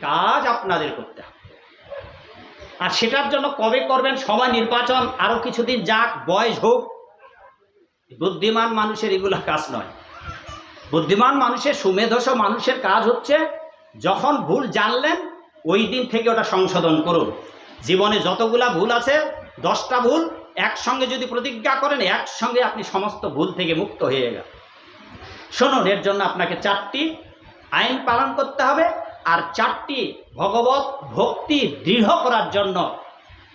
কাজ আপনাদের করতে হবে। আর সেটার জন্য কবে করবেন? সময় নির্বাচন আরও কিছুদিন যাক, বয়স হোক। বুদ্ধিমান মানুষের এগুলো কাজ নয়। বুদ্ধিমান মানুষের, সুমেধস মানুষের কাজ হচ্ছে যখন ভুল জানলেন ওই দিন থেকে ওটা সংশোধন করুন। জীবনে যতগুলা ভুল আছে, 10টা ভুল একসঙ্গে যদি প্রতিজ্ঞা করেন, একসঙ্গে আপনি সমস্ত ভুল থেকে মুক্ত হয়ে গেলেন। শুনুন, এর জন্য আপনাকে 4টি আইন পালন করতে হবে, আর 4টি ভগবত ভক্তি দৃঢ় করার জন্য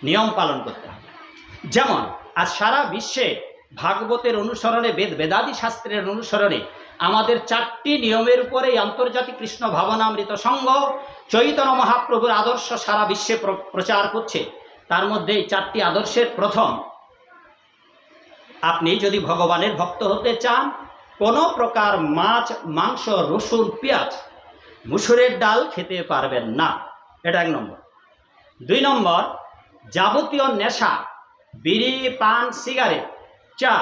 নিয়ম পালন করতে হবে। যেমন আজ সারা বিশ্বে ভাগবতের অনুসরণে, বেদাদি শাস্ত্রের অনুসরণে আমাদের 4টি নিয়মের উপরে এই আন্তর্জাতিক কৃষ্ণ ভাবনামৃত সংঘ চৈতন্য মহাপ্রভুর আদর্শ সারা বিশ্বে প্রচার করছে। তার মধ্যে এই 4টি আদর্শের প্রথম, আপনি যদি ভগবানের ভক্ত হতে চান, কোনো প্রকার মাছ, মাংস, রসুন, পেঁয়াজ, মুসুরের ডাল খেতে পারবেন না। এটা 1 নম্বর। 2 নম্বর, যাবতীয় নেশা, বিড়ি, পান, সিগারেট, চা,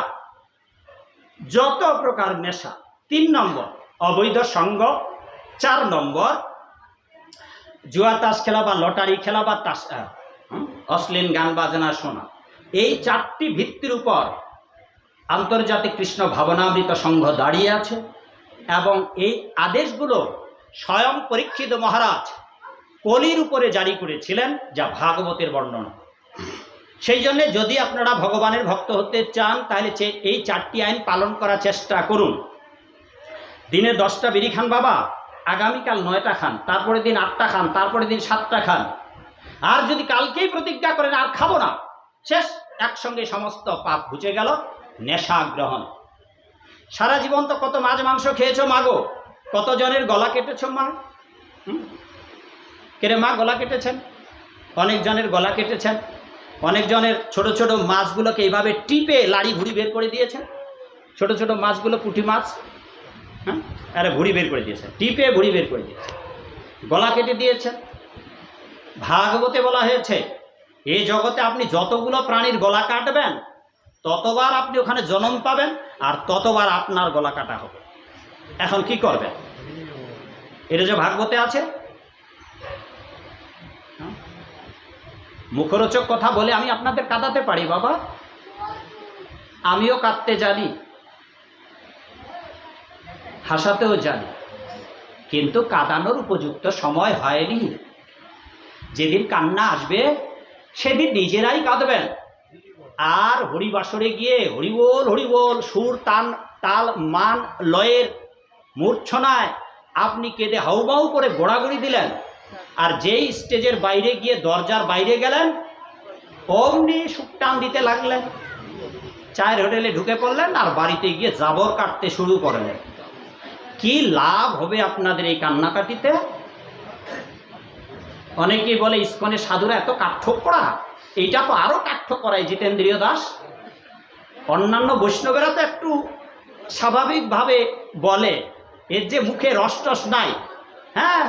যত প্রকার নেশা। 3 নম্বর, অবৈধ সঙ্গ। 4 নম্বর, জুয়া তাস খেলা বা লটারি খেলা বা অশ্লীল গান বাজনা শোনা। এই 4টি ভিত্তির উপর আন্তর্জাতিক কৃষ্ণ ভাবনামৃত সংঘ দাঁড়িয়ে আছে, এবং এই আদেশগুলো স্বয়ং পরীক্ষিত মহারাজ কলির উপরে জারি করেছিলেন, যা ভাগবতের বর্ণনা। সেই জন্যে যদি আপনারা ভগবানের ভক্ত হতে চান, তাহলে এই 4টি আইন পালন করার চেষ্টা করুন। দিনে 10টা বিড়ি খান বাবা, আগামীকাল 9টা খান, তারপরে দিন 8টা খান, তারপরে দিন 7টা খান। আর যদি কালকেই প্রতিজ্ঞা করেন আর খাবো না, শেষ, একসঙ্গে সমস্ত পাপ ঘুচে গেল। নেশা গ্রহণ। সারা জীবন তো কত মাছ মাংস খেয়েছো মাগো, কতজনের গলা কেটেছ মা? কেরে মা গলা কেটেছেন? অনেকজনের গলা কেটেছেন। অনেকজনের ছোট ছোট মাছগুলোকে এইভাবে টিপে লাড়ি ভুড়ি বের করে দিয়েছেন। ছোট ছোট মাছগুলো, পুঁটি মাছ, আরে ভুড়ি বের করে দিয়েছেন, টিপে ভুড়ি বের করে দিয়েছেন, গলা কেটে দিয়েছেন। ভাগবতে বলা হয়েছে, এই জগতে আপনি যতগুলো প্রাণীর গলা কাটবেন, ততবার আপনি ওখানে জন্ম পাবেন, আর ততবার আপনার গলা কাটা হবে। এখন কি করবেন? এটা যে ভাগবতে আছে। মুখরোচক কথা বলে আমি আপনাদের কাঁদাতে পারি বাবা, আমিও কাঁদতে জানি, হাসাতেও জানি, কিন্তু কাঁদানোর উপযুক্ত সময় হয়নি। যেদিন কান্না আসবে সেদিন নিজেরাই কাঁদবেন। আর হরিবাসরে গিয়ে হরিবোল হরিবোল সুর, তাল, মান, লয়ের মূর্ছনায় আপনি কেঁদে হাউমাউ করে গোড়াগড়ি দিলেন, আর যেই স্টেজের বাইরে গিয়ে দরজার বাইরে গেলেন, অমনি সুকটান দিতে লাগলেন, চায়ের হোটেলে ঢুকে পড়লেন, আর বাড়িতে গিয়ে জাবর কাটতে শুরু করলেন। কি লাভ হবে আপনাদের এই কান্নাকাটিতে? অনেকেই বলে ইস্কনে সাধুরা এত কাঠঠোকরা, এইটা তো আরো কাঠঠোকরাই জিতেন্দ্রীয় দাস। অন্যান্য বৈষ্ণবেরা তো একটু স্বাভাবিকভাবে বলে, এর যে মুখে রস টস নাই। হ্যাঁ,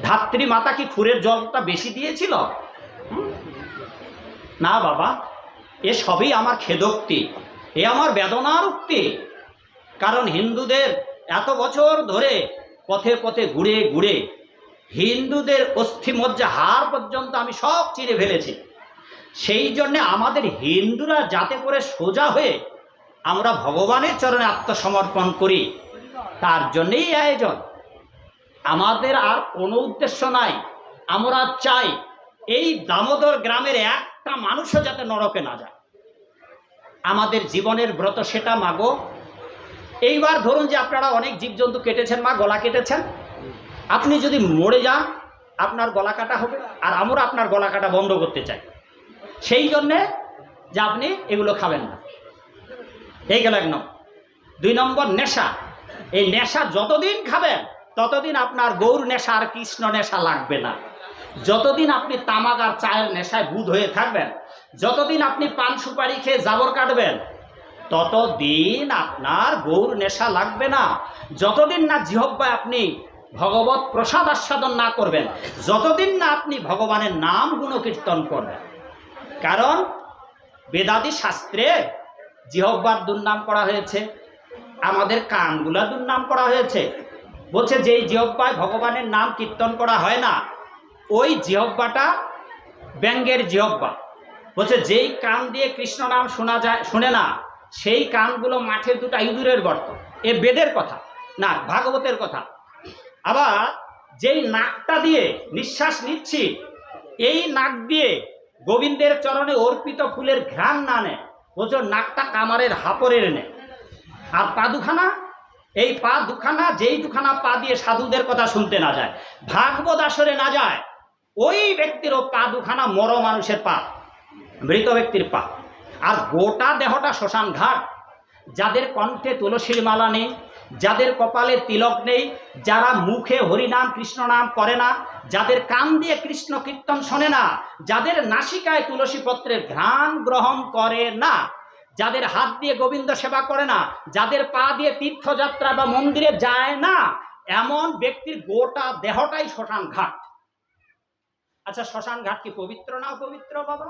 ধাত্রী মাতা কি খুরের জলটা বেশি দিয়েছিল? না বাবা, এ সবই আমার খেদোক্তি, এ আমার বেদনার উক্তি। কারণ হিন্দুদের এত বছর ধরে পথে পথে ঘুরে ঘুরে হিন্দুদের অস্থিমজ্জা হাড় পর্যন্ত আমি সব চিরে ফেলেছি। সেই জন্যে আমাদের হিন্দুরা যাতে করে সোজা হয়ে আমরা ভগবানের চরণে আত্মসমর্পণ করি, তার জন্যেই আয়োজন। আমাদের আর কোনো উদ্দেশ্য নাই। আমরা চাই এই দামোদর গ্রামের একটা মানুষও যাতে নরকে না যায়। আমাদের জীবনের ব্রত সেটা মাগো। এইবার ধরুন যে আপনারা অনেক জীবজন্তু কেটেছেন মা, গলা কেটেছেন, আপনি যদি মরে যান আপনার গলা কাটা হবে, আর আমরা আপনার গলা কাটা বন্ধ করতে চাই। সেই জন্যে যে আপনি এগুলো খাবেন না। এই গেল 1 নম্বর। 2 নম্বর, নেশা। এই নেশা যতদিন খাবেন ততদিন আপনার গৌর নেশা আর কৃষ্ণ নেশা লাগবে না। যতদিন আপনি তামাক আর চায়ের নেশায় বুঁদ হয়ে থাকবেন, যতদিন আপনি পান সুপারি খেয়ে জাবর কাটবেন, ততদিন আপনার গৌর নেশা লাগবে না। যতদিন না জিহ্বায় আপনি ভগবত প্রসাদ আস্বাদন না করবেন, যতদিন না আপনি ভগবানের নাম গুণকীর্তন করবেন। কারণ বেদাদি শাস্ত্রে জিহ্বার দুর্নাম করা হয়েছে, আমাদের কানগুলা দুর্নাম করা হয়েছে, বলছে যেই জিহ্বায় ভগবানের নাম কীর্তন করা হয় না, ওই জিহ্বাটা ব্যঙ্গের জিহ্বা। বলছে যেই কান দিয়ে কৃষ্ণ নাম শোনা যায়, শুনে না, সেই কানগুলো মাঠের দুটা ইঁদুরের গর্ত। এ বেদের কথা না, ভাগবতের কথা। আবার যেই নাকটা দিয়ে নিঃশ্বাস নিচ্ছি, এই নাক দিয়ে গোবিন্দের চরণে অর্পিত ফুলের ঘ্রাণ না নেয়, বলছে নাকটা কামারের হাপড়ের নেয়। আর পা দুখানা, এই পা দুখানা, যেই দুখানা পা দিয়ে সাধুদের কথা শুনতে না যায়, ভাগবত আসরে না যায়, ওই ব্যক্তিরও পা দুখানা মর মানুষের পা, মৃত ব্যক্তির পা। আর গোটা দেহটা শ্মশান ঘাট। যাদের কণ্ঠে তুলসীর মালা নেই, যাদের কপালে তিলক নেই, যারা মুখে হরিনাম কৃষ্ণ নাম করে না, যাদের কান দিয়ে কৃষ্ণ কীর্তন শোনে না, যাদের নাসিকায় তুলসী পত্রের ঘ্রাণ গ্রহণ করে না, যাদের হাত দিয়ে গোবিন্দ সেবা করে না, যাদের পা দিয়ে তীর্থযাত্রা বা মন্দিরে যায় না, এমন ব্যক্তির গোটা দেহটাই শ্মশান ঘাট। আচ্ছা, শ্মশান ঘাট কি পবিত্র না অপবিত্র বাবা?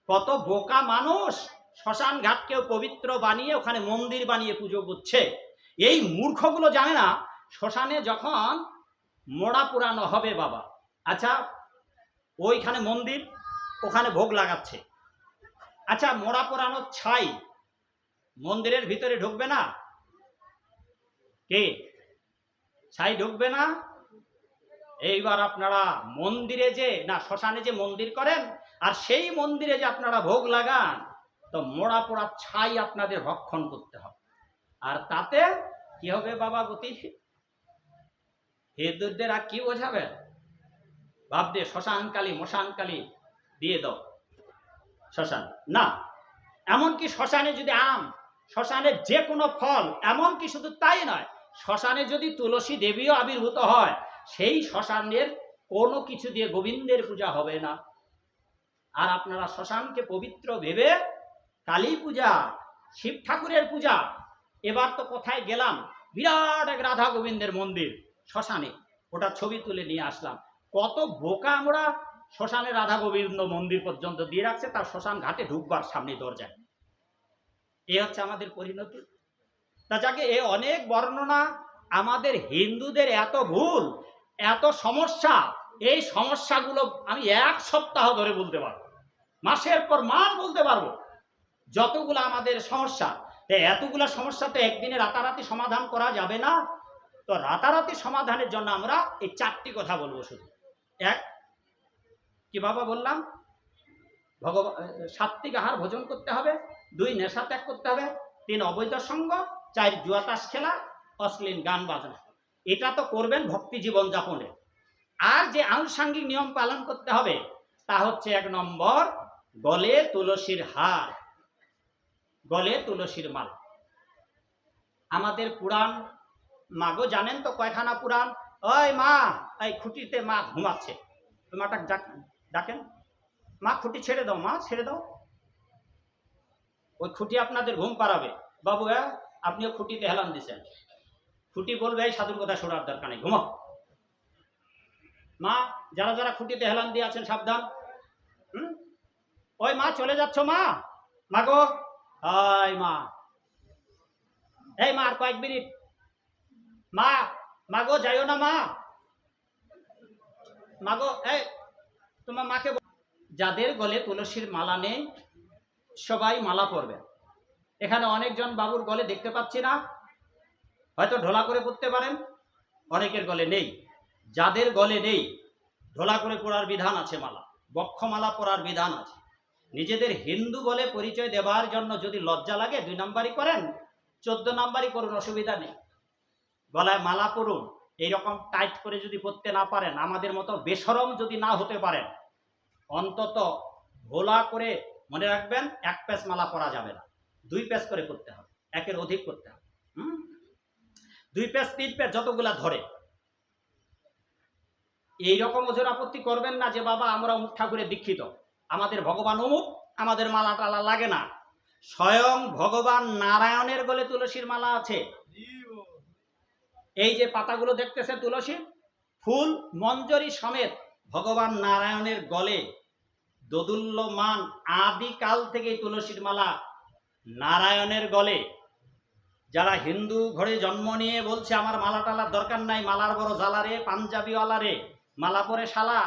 কত বোকা মানুষ শ্মশান ঘাটকেও পবিত্র বানিয়ে ওখানে মন্দির বানিয়ে পুজো করছে। এই মূর্খগুলো জানে না শ্মশানে যখন মোড়া পুরানো হবে বাবা, আচ্ছা ওইখানে মন্দির, ওখানে ভোগ লাগাচ্ছে, আচ্ছা মোড়া পুরানো ছাই মন্দিরের ভিতরে ঢুকবে না? কে? ছাই ঢুকবে না? এইবার আপনারা মন্দিরে যে না, শ্মশানে যে মন্দির করেন, আর সেই মন্দিরে যে আপনারা ভোগ লাগান, তো মোড়া পোড়া ছাই আপনাদের ভক্ষণ করতে হবে। আর তাতে কি হবে বাবা গতি? হিন্দুদের আর কি বোঝাবে? ভাববে শ্মশানকালী মশানকালী দিয়ে দাও শ্মশান না। এমনকি শ্মশানে যদি আম, শ্মশানের যে কোনো ফল, এমনকি শুধু তাই নয়, শ্মশানে যদি তুলসী দেবীও আবির্ভূত হয়, সেই শ্মশানের কোনো কিছু দিয়ে গোবিন্দের পূজা হবে না। আর আপনারা শ্মশানকে পবিত্র ভেবে কালী পূজা, শিব ঠাকুরের পূজা। এবার তো কোথায় গেলাম, বিরাট এক রাধা গোবিন্দের মন্দির শ্মশানে, ওটা ছবি তুলে নিয়ে আসলাম। কত বোকা আমরা, শ্মশানে রাধা গোবিন্দ মন্দির পর্যন্ত দিয়ে রাখছে, তার শ্মশান ঘাটে ঢুকবার সামনে দরজায়। এ হচ্ছে আমাদের পরিণতি। তা যাকে এ অনেক বর্ণনা, আমাদের হিন্দুদের এত ভুল, এত সমস্যা, এই সমস্যাগুলো আমি এক সপ্তাহ ধরে বলতে পারবো, মাসের পর মাস বলতে পারবো, যতগুলো আমাদের সমস্যা। এতগুলো সমস্যা তো একদিনে রাতারাতি সমাধান করা যাবে না। তো রাতারাতি সমাধানের জন্য আমরা এই চারটি কথা বলবো শুধু। এক, কি বাবা বললাম, ভগবান সাত্বিক আহার ভোজন করতে হবে। 2, নেশা ত্যাগ করতে হবে। 3, অবৈধ সঙ্গ। 4, জুয়া তাস খেলা, অশ্লীল গান বাজনা। এটা তো করবেন ভক্তি জীবন যাপনে। আর যে আনুষঙ্গিক নিয়ম পালন করতে হবে তা হচ্ছে 1 নম্বর, গলে তুলসীর হার, গলে তুলসীর মালা। আমাদের পুরাণ, মাগো জানেন তো কয়খানা পুরাণ? ওই মা, এই খুঁটিতে মা ঘুমাচ্ছে, মাটা ডাকেন, মা খুঁটি ছেড়ে দাও, মা ছেড়ে দাও। ওই খুঁটি আপনাদের ঘুম পাড়াবে। বাবু আপনিও খুঁটিতে হেলান দিচ্ছেন, খুঁটি বলবে এই সাধুর কথা শোনার দরকার নেই, ঘুমাও। মা, যারা যারা খুঁটিতে হেলান দিয়ে আছেন সাবধান। ওই মা চলে যাচ্ছ, মা, মাগো, হাই মা, এই মা আর কয়েক মিনিট, মা, মাগো যাইও না, মা, মাগো, এই তোমার মাকে। যাদের গলে তুলসীর মালা নেই সবাই মালা পরবে। এখানে অনেকজন বাবুর গলে দেখতে পাচ্ছি না, হয়তো ঢোলা করে পড়তে পারেন, অনেকের গলে নেই। যাদের গলে নেই, ঢোলা করে পড়ার বিধান আছে, মালা বক্ষমালা পরার বিধান আছে। নিজেদের হিন্দু বলে পরিচয় দেওয়ার জন্য যদি লজ্জা লাগে 2 নাম্বারই করেন, 14 নাম্বারই করুন, অসুবিধা নেই। গলায় মালা পরুন, এইরকম টাইট করে যদি পড়তে না পারেন, আমাদের মতো বেশরম যদি না হতে পারেন, অন্তত ভোলা করে মনে রাখবেন 1 প্যাচ মালা পরা যাবে না, 2 প্যাচ করে করতে হবে, 1-এর অধিক করতে হবে। 2 প্যাচ 3 প্যাচ যতগুলা ধরে। এইরকম ওজোর আপত্তি করবেন না যে বাবা আমরা অমুক ঠাকুরে দীক্ষিত, আমাদের ভগবান অমুক, আমাদের মালা টালা লাগে না। স্বয়ং ভগবান নারায়ণের গলে তুলসীর মালা আছে। এই যে পাতাগুলো দেখতেছে তুলসী ফুল মঞ্জরি সমেত ভগবান নারায়ণের গলে দোদুল্যমান, আদিকাল থেকে তুলসীর মালা নারায়ণের গলে। যারা হিন্দু ঘরে জন্ম নিয়ে বলছে আমার মালা টালার দরকার নাই, মালার বড় জ্বালা রে, পাঞ্জাবিওয়ালা রে, মালা পরে শালা,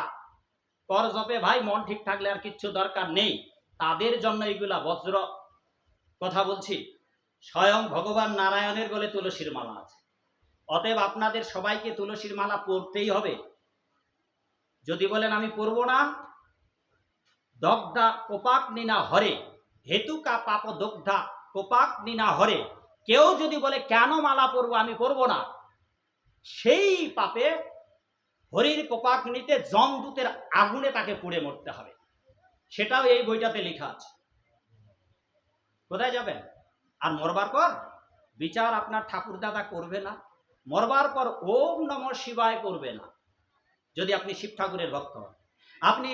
কর জপে ভাই, মন ঠিক থাকলে আর কিচ্ছু দরকার নেই, তাদের জন্য এইগুলা বজ্র কথা বলছি। স্বয়ং ভগবান নারায়ণের গলে তুলসীর মালা আছে, অতএব আপনাদের সবাইকে তুলসীর মালা পরতেই হবে। যদি বলেন আমি পরব না, দগ্ধা কোপাক নিনা হরে, হেতুকা পাপ দগ্ধা কোপাক নিনা হরে, কেউ যদি বলে কেন মালা পরবো, আমি পরবো না, সেই পাপে হরির কোপাক নিতে যমদূতের আগুনে তাকে পুড়ে মরতে হবে। সেটাও এই বইটাতে লেখা আছে। কোথায় যাবেন? আর মরবার পর বিচার আপনার ঠাকুর দাদা করবে না, মরবার পর ওম নমঃ শিবায় করবে না। যদি আপনি শিব ঠাকুরের ভক্ত হন, আপনি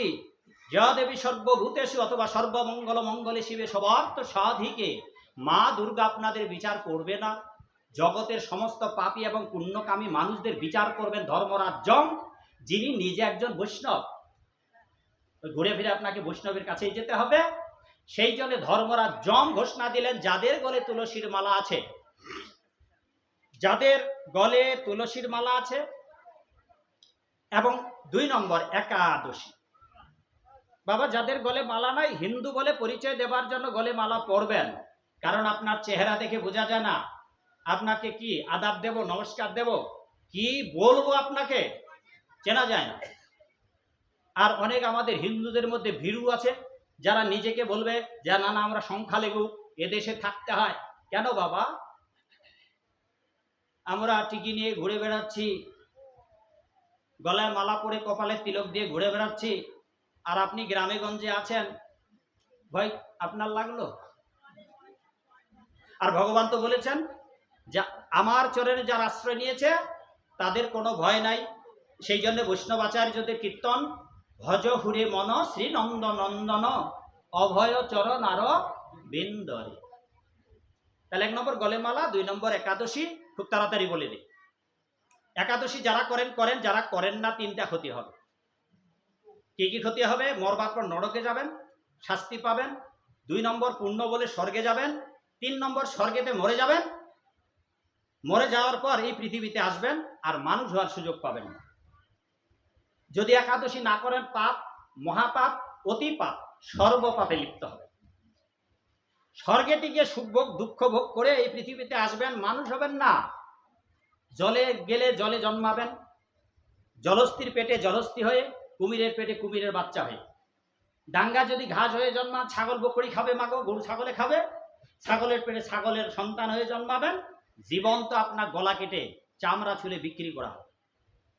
জয় দেবী সর্বভূতেষু অথবা সর্বমঙ্গল মঙ্গলে শিবে সবার্থ সাধিকে মা দুর্গা আপনাদের বিচার করবে না। জগতের সমস্ত পাপী এবং পুণ্যকামী মানুষদের বিচার করবেন ধর্মরাজ যম, যিনি নিজে একজন বৈষ্ণব। ঘুরে ফিরে আপনাকে বৈষ্ণবের কাছেই যেতে হবে। সেই জন্য ধর্মরাজ যম ঘোষণা দিলেন, যাদের গলে তুলসীর মালা আছে, যাদের গলে তুলসীর মালা আছে, এবং 2 নম্বর একাদশী। বাবা, যাদের গলে মালা নাই, হিন্দু বলে পরিচয় দেবার জন্য গলে মালা পরবেন, কারণ আপনার চেহারা দেখে বোঝা যায় না আপনাকে কি আদাব দেব, নমস্কার দেব, কি বলবো আপনাকে চেনা যায় না। আর অনেক আমাদের হিন্দুদের মধ্যে ভীরু আছে, যারা নিজেকে বলবে যে না না আমরা সংখ্যালঘু, এদেশে থাকতে হয়। কেন বাবা? আমরা টিকি নিয়ে ঘুরে বেড়াচ্ছি, গলায় মালা পরে কপালে তিলক দিয়ে ঘুরে বেড়াচ্ছি, আর আপনি গ্রামে গঞ্জে আছেন, ভয় আপনার লাগলো? আর ভগবান তো বলেছেন যে আমার চরণে যারা আশ্রয় নিয়েছে তাদের কোনো ভয় নাই। সেই জন্য বৈষ্ণব আচার্যদের কীর্তন, ভজ হুরে মন শ্রী নন্দ নন্দন অভয় চরণ আর বিন্দরে। তাহলে 1 নম্বর গলে মালা, 2 নম্বর একাদশী। খুব তাড়াতাড়ি বলে দিই। একাদশী যারা করেন করেন, যারা করেন না 3টা ক্ষতি হবে। কি কি ক্ষতি হবে? মরবার পর নরকে যাবেন, শাস্তি পাবেন। 2 নম্বর পুণ্য বলে স্বর্গে যাবেন। 3 নম্বর স্বর্গেতে মরে যাবেন, মরে যাওয়ার পর এই পৃথিবীতে আসবেন আর মানুষ হওয়ার সুযোগ পাবেন না। যদি একাদশী না করেন, পাপ, মহাপাপ, অতি পাপ, সর্বপাপে লিপ্ত হবে। স্বর্গে টিকে সুখ ভোগ দুঃখ ভোগ করে এই পৃথিবীতে আসবেন, মানুষ হবেন না। জলে গেলে জলে জন্মাবেন, জলস্থির পেটে জলস্থি হয়ে, কুমিরের পেটে কুমিরের বাচ্চা হয়ে। ডাঙ্গা যদি ঘাস হয়ে জন্মান, ছাগল বকরি খাবে মাগো, গরু ছাগলে খাবে। ছাগলের পেটে ছাগলের সন্তান হয়ে জন্মাবেন, জীবন্ত আপনার গলা কেটে চামড়া ছুলে বিক্রি করা হবে।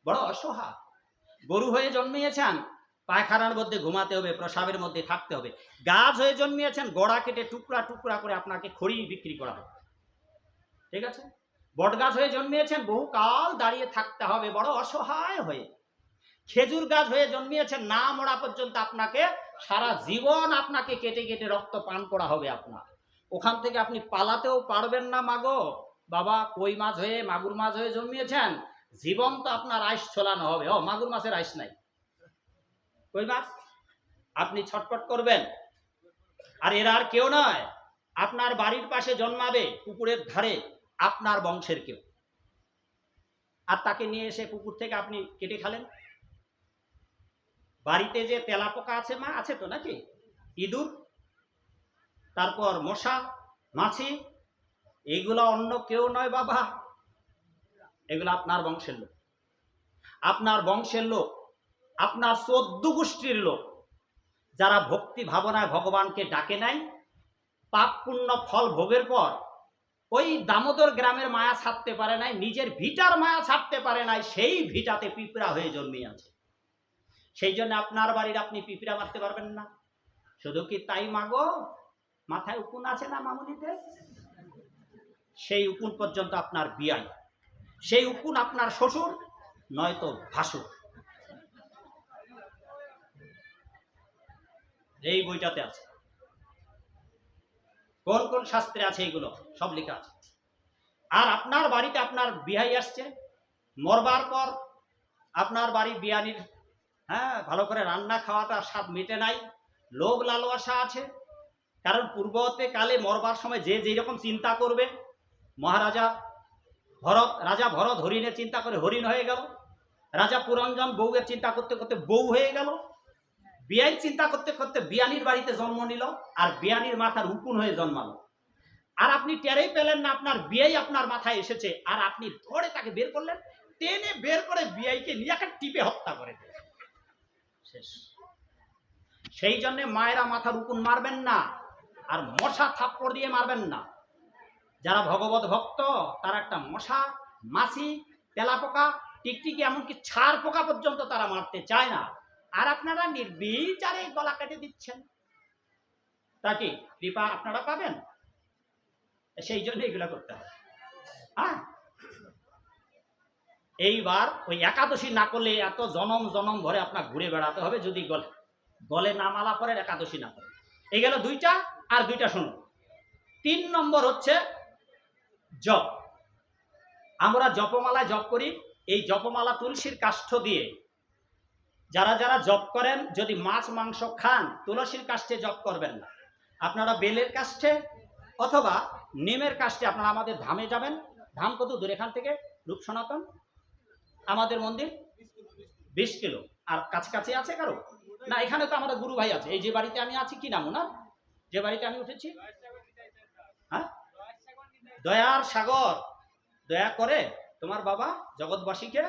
বড় অসহায়। গরু হয়ে জন্মিয়েছেন, পায়খানার মধ্যে ঘুমাতে হবে, প্রসাবের মধ্যে থাকতে হবে। গাছ হয়ে জন্মিয়েছেন, গোড়া কেটে টুকরা টুকরা করে আপনাকে খড়ি বিক্রি করা হবে। ঠিক আছে? বট গাছ হয়ে জন্মিয়েছেন, বহুকাল দাঁড়িয়ে থাকতে হবে বড় অসহায় হয়ে। খেজুর গাছ হয়ে জন্মিয়েছেন, না মরা পর্যন্ত আপনাকে সারা জীবন আপনাকে কেটে কেটে রক্ত পান করা হবে আপনার। ওখান থেকে আপনি পালাতেও পারবেন না মাগো। বাবা, কই মাছ হয়ে মাগুর মাছ হয়ে জন্মিয়েছেন, জীবন তো আপনার আইস ছোলানো হবে। ও, মাগুর মাছের আইস নাই, কই মাছ, আপনি ছটফট করবেন। আর এরা আর কেউ নয়, আপনার বাড়ির পাশে জন্মাবে পুকুরের ধারে আপনার বংশের কেউ, আর তাকে নিয়ে এসে পুকুর থেকে আপনি কেটে খালেন। বাড়িতে যে তেলাপোকা আছে, মা আছে তো নাকি, ইঁদুর, তারপর মশা, মাছি, এইগুলো অন্য কেউ নয় বাবা, এগুলো আপনার বংশের লোক। আপনার বংশের লোক, আপনার 14 গোষ্ঠীর লোক, যারা ভক্তি ভাবনায় ভগবানকে ডাকে নাই, পাপ পুণ্য ফল ভোগের পর ওই দামোদর গ্রামের মায়া ছাড়তে পারে নাই, নিজের ভিটার মায়া ছাড়তে পারে নাই, সেই ভিটাতে পিঁপড়া হয়ে জন্মে আছে। সেই জন্য আপনার বাড়ির আপনি পিঁপড়া মারতে পারবেন না। শুধু কি তাই মাগো, মাথায় উকুন আছে না মামুনিদের, সেই উকুন পর্যন্ত আপনার বিয়াই, সেই উকুন আপনার শ্বশুর নয়তো ভাসুর। এই বইটাতে আছে, কোন কোন শাস্ত্রে আছে এগুলো সব লেখা আছে। আর আপনার বাড়িতে আপনার বিয়াই আসছে, মরবার পর আপনার বাড়ি বিয়ানির ভালো করে রান্না খাওয়াটা স্বাদ মেটে নাই, লোভ লালসা আছে। কারণ পূর্বতে কালে মরবার সময় যে যেই রকম চিন্তা করবে, মহারাজা রাজা ভরত হরিণের চিন্তা করে হরিণ হয়ে গেল, রাজা পুরঞ্জন বউয়ের চিন্তা করতে করতে বউ হয়ে গেল, বিয়াই চিন্তা করতে করতে বিয়ানির বাড়িতে জন্ম নিল, আর বিয়ানির মাথার উকুন হয়ে জন্মালো। আর আপনি টেরেই পেলেন না আপনার বিয়াই আপনার মাথায় এসেছে, আর আপনি ধরে তাকে বের করলেন, টেনে বের করে বিয়াইকে নিয়ে একটা টিপে হত্যা করে দিলেন, শেষ। সেই জন্য মায়েরা মাথার উকুন মারবেন না, আর মশা থাপ্পড় দিয়ে মারবেন না। যারা ভগবত ভক্ত তারা একটা মশা, মাছি, তেলাপোকা, টিকটিকি, এমনকি ছাড় পোকা পর্যন্ত তারা মারতে চায় না, আর আপনারা নির্বিচারে গলা কেটে দিচ্ছেন, তা কি কৃপা আপনারা পাবেন? সেই জন্য এগুলো করতে হবে। হ্যাঁ, এইবার ওই একাদশী না করলে এত জনম জনম ভরে আপনার ঘুরে বেড়াতে হবে, যদি গলে না মালা পরে একাদশী না করে। এই গেল দুইটা, আর দুইটা শুনুন। 3 নম্বর হচ্ছে জপ। আমরা জপমালায় জপ করি, এই জপমালা তুলসীর কাষ্ঠ দিয়ে যারা যারা জপ করেন, যদি মাছ মাংস খান তুলসীর কাষ্ঠে জপ করবেন না, আপনারা বেলের কাষ্ঠে অথবা নিমের কাষ্ঠে। আপনারা আমাদের ধামে যাবেন, ধাম কত দূর এখান থেকে? রূপ সনাতন আমাদের মন্দির 20 কিলো। আর কাছাকাছি আছে কারো? না, এখানে তো আমাদের গুরু ভাই আছে। এই যে বাড়িতে আমি আছি, কি নাম ওনার, যে বাড়িতে আমি উঠেছি? হ্যাঁ, দয়ার সাগর। দয়া করে তোমার বাবা জগৎবাসীকে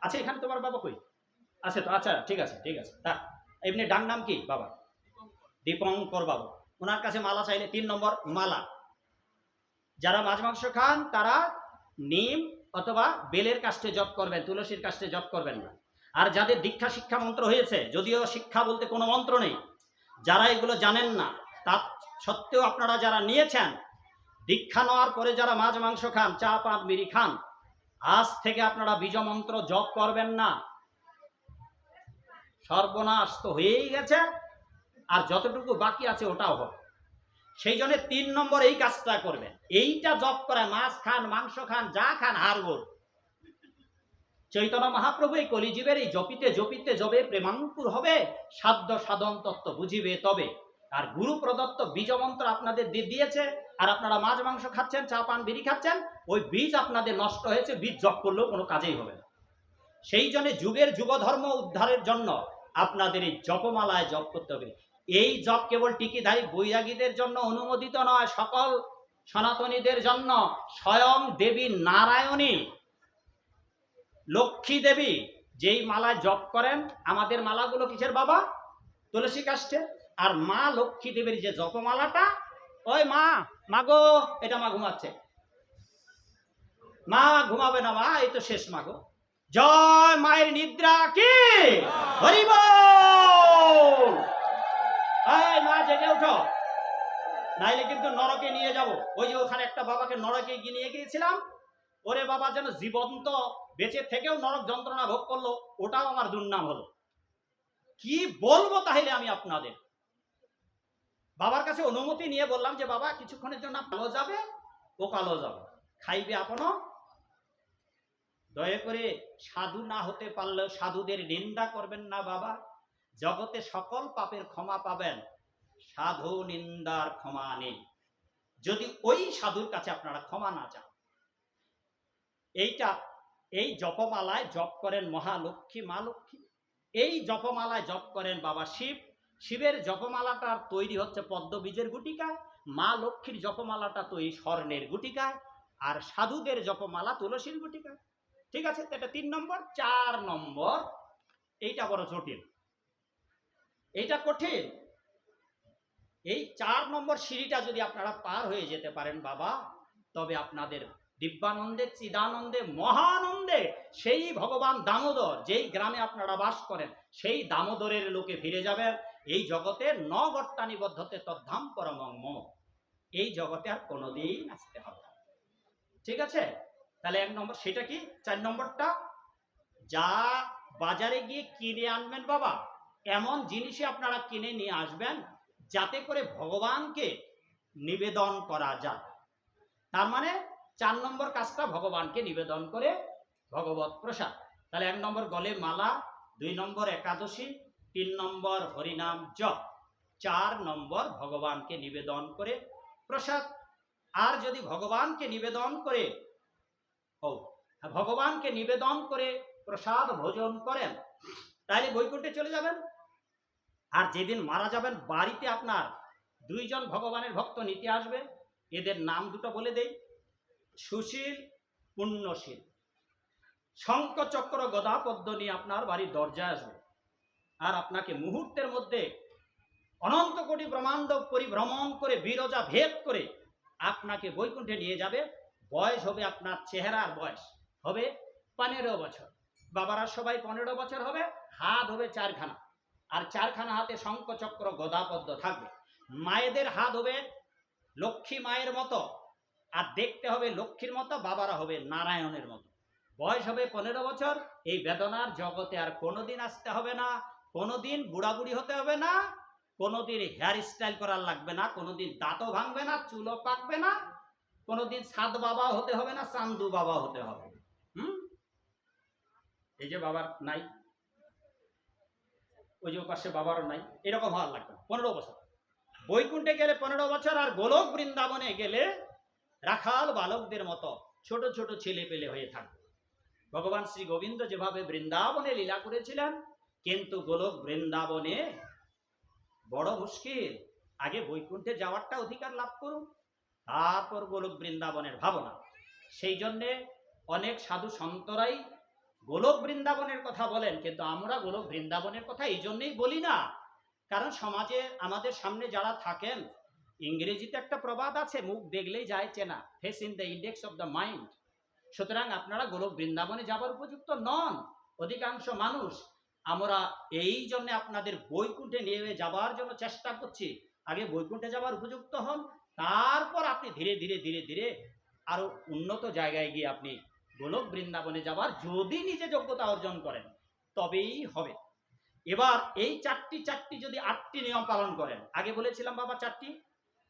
আছে এখানে। তোমার বাবা কই আছে? তো আচ্ছা, ঠিক আছে ঠিক আছে। তা এমনি ডাক নাম কি বাবা? দীপঙ্কর বাবু। ওনার কাছে মালা চাইলে 3 নম্বর মালা। যারা মাছ মাংস খান তারা নিম অথবা বেলের কাষ্ঠে জপ করবেন, তুলসীর কাষ্ঠে জপ করবেন না। আর যাদের দীক্ষা শিক্ষা মন্ত্র হয়েছে, যদিও শিক্ষা বলতে কোনো মন্ত্র নেই, যারা এগুলো জানেন না, তা সত্ত্বেও আপনারা যারা নিয়েছেন, দীক্ষা নেওয়ার পরে যারা মাছ মাংস খান, চা পান বিড়ি খান, আজ থেকে আপনারা বীজ মন্ত্র জপ করবেন না। সর্বনাশ তো হয়েই গেছে, আর যতটুকু বাকি আছে ওটাও হবে। সেই জন্য 3 নম্বর এই কাজটা করবেন। এইটা জপ করে মাছ খান, মাংস খান, যা খান হাড়গোড়। চৈতন্য মহাপ্রভু এই কলিজীবের এই জপিতে জপিতে যবে প্রেমাঙ্কুর হবে, সাধ্য সাধন তত্ত্ব বুঝিবে তবে। আর গুরু প্রদত্ত বীজ মন্ত্র আপনাদের দিয়েছে, আর আপনারা মাছ মাংস খাচ্ছেন, চা পান বিড়ি খাচ্ছেন, ওই বীজ আপনাদের নষ্ট হয়েছে। বীজ জপ করলেও কোনো কাজেই হবে না। সেই জন্য যুগের যুবধর্ম উদ্ধারের জন্য আপনাদের এই জপমালায় জপ করতে হবে। এই জপ কেবল টিকিধারী বৈরাগীদের জন্য অনুমোদিত নয়, সকল সনাতনীদের জন্য। স্বয়ং দেবী নারায়ণী, লক্ষ্মী দেবী যেই মালায় জপ করেন, আমাদের মালাগুলো কিসের বাবা? তুলসী কাষ্ঠে। আর মা লক্ষ্মী দেবীর যে জপমালাটা, ওই মা গো, এটা মা ঘুমাচ্ছে, মা ঘুমাবে না, মা এই তো শেষ মা গো। জয় মায়ের নিদ্রা কি হরি বল। এই মা জেগে উঠো, নাইলে কিন্তু নরকে নিয়ে যাব। ওই যে ওখানে একটা বাবাকে নরকে নিয়ে গিয়েছিলাম, ওরে বাবা যেন জীবন্ত বেঁচে থেকেও নরক যন্ত্রণা ভোগ করলো, ওটাও আমার দুর্নাম হলো। কি বলবো তাহলে আমি আপনাদের? বাবার কাছে অনুমতি নিয়ে বললাম যে বাবা কিছুক্ষণের জন্য ভালো যাবে, ও কালো যাবে, খাইবে আপনো। দয়া করে সাধু না হতে পারলেও সাধুদের নিন্দা করবেন না বাবা। জগতে সকল পাপের ক্ষমা পাবেন, সাধু নিন্দার ক্ষমা নেই, যদি ওই সাধুর কাছে আপনারা ক্ষমা না চান। এই জপমালায় জপ করেন মহালক্ষ্মী, মা লক্ষ্মী। এই জপমালায় জপ করেন বাবা শিব। শিবের জপমালাটার তৈরি হচ্ছে পদ্মবীজের গুটিকায়, মা লক্ষ্মীর জপমালাটা তৈরি স্বর্ণের গুটিকায়, আর সাধুদের জপমালা তুলসীর গুটিকায়। ঠিক আছে, এটা 3 নম্বর। 4 নম্বর, এইটা বড় জটিল, এইটা কঠিন। এই 4 নম্বর সিঁড়িটা যদি আপনারা পার হয়ে যেতে পারেন বাবা, তবে আপনাদের দিব্যানন্দে, চিদানন্দে, মহানন্দে সেই ভগবান দামোদর, যেই গ্রামে আপনারা বাস করেন, সেই দামোদরের লোকে ফিরে যাবেন। এই জগতে ন গর্তানি বদ্ধতে তদ্ধাম পরমং মম। এই জগতে আর কোনোদিন আসতে হবে না। ঠিক আছে, তাহলে 1 নম্বর সেটা কি। 4 নম্বরটা, যা বাজারে গিয়ে কিনে আনবেন বাবা, এমন জিনিসই আপনারা কিনে নিয়ে আসবেন যাতে করে ভগবানকে নিবেদন করা যায়। তার মানে 4 নম্বর কাজটা ভগবানকে নিবেদন করে ভগবত প্রসাদ। তাহলে 1 নম্বর গলে মালা, 2 নম্বর একাদশী, 3 নম্বর হরিনাম জপ, 4 নম্বর ভগবানকে নিবেদন করে প্রসাদ। আর যদি ভগবানকে নিবেদন করে ভগবানকে নিবেদন করে প্রসাদ ভোজন করেন তাহলে বৈকুণ্ঠে চলে যাবেন। আর যেদিন মারা যাবেন বাড়িতে আপনার 2 জন ভগবানের ভক্ত নিতে আসবে। এদের নাম দুটো বলে দেই, সুশীল, পুণ্যশীল। শঙ্খ চক্র গদা পদ্ম নিয়ে আপনার বাড়ির দরজায় আসবে আর আপনাকে মুহূর্তের মধ্যে অনন্ত কোটি ব্রহ্মাণ্ড পরিভ্রমণ করে বিরজা ভেদ করে আপনাকে বৈকুণ্ঠে নিয়ে যাবে। বয়স হবে আপনার চেহারার বয়স হবে 15 বছর। বাবারা সবাই 15 বছর হবে, হাত হবে 4খানা, আর 4খানা হাতে শঙ্খ চক্র গদা পদ্ম থাকবে। মায়েদের হাত হবে লক্ষ্মী মায়ের মতো আর দেখতে হবে লক্ষ্মীর মতো, বাবারা হবে নারায়ণের মতো। বয়স হবে 15 বছর। এই বেদনার জগতে আর কোনোদিন আসতে হবে না, কোনোদিন বুড়াবুড়ি হতে হবে না, কোনোদিন হেয়ার স্টাইল করার লাগবে না, কোনোদিন দাঁতও ভাঙবে না, চুলও পাকবে না, কোনোদিন সাত বাবা হতে হবে না, চান্দু বাবা হতে হবে। এই যে বাবার নাই, ওই যে পাশে বাবারও নাই, এরকম হওয়ার লাগবে না। 15 বছর বৈকুণ্ঠে গেলে 15 বছর, আর গোলক বৃন্দাবনে গেলে রাখাল বালকদের মতো ছোট ছোট ছেলে পেলে হয়ে থাকবে। ভগবান শ্রী গোবিন্দ যেভাবে বৃন্দাবনে লীলা করেছিলেন, কিন্তু গোলক বৃন্দাবনে বড় মুশকিল। আগে বৈকুণ্ঠে যাওয়ারটা অধিকার লাভ করুন, তারপর গোলক বৃন্দাবনের ভাবনা। সেই জন্যে অনেক সাধু সন্তরাই গোলক বৃন্দাবনের কথা বলেন, কিন্তু আমরা গোলক বৃন্দাবনের কথা এই জন্যই বলি না, কারণ সমাজে আমাদের সামনে যারা থাকেন, ইংরেজিতে একটা প্রবাদ আছে, মুখ দেখলেই যায় চেনা, face in the index of the mind. সুতরাং আপনারা গোলক বৃন্দাবনে যাবার উপযুক্ত নন অধিকাংশ মানুষ। আমরা এই জন্য আপনাদের বৈকুণ্ঠে নিয়ে যাবার জন্য চেষ্টা করছি। আগে বৈকুণ্ঠে যাবার উপযুক্ত হন, তারপর আপনি ধীরে ধীরে ধীরে ধীরে আরো উন্নত জায়গায় গিয়ে আপনি গোলক বৃন্দাবনে যাবার যদি নিজে যোগ্যতা অর্জন করেন তবেই হবে। এবার এই চারটি যদি 8টি নিয়ম পালন করেন, আগে বলেছিলাম বাবা 4টি,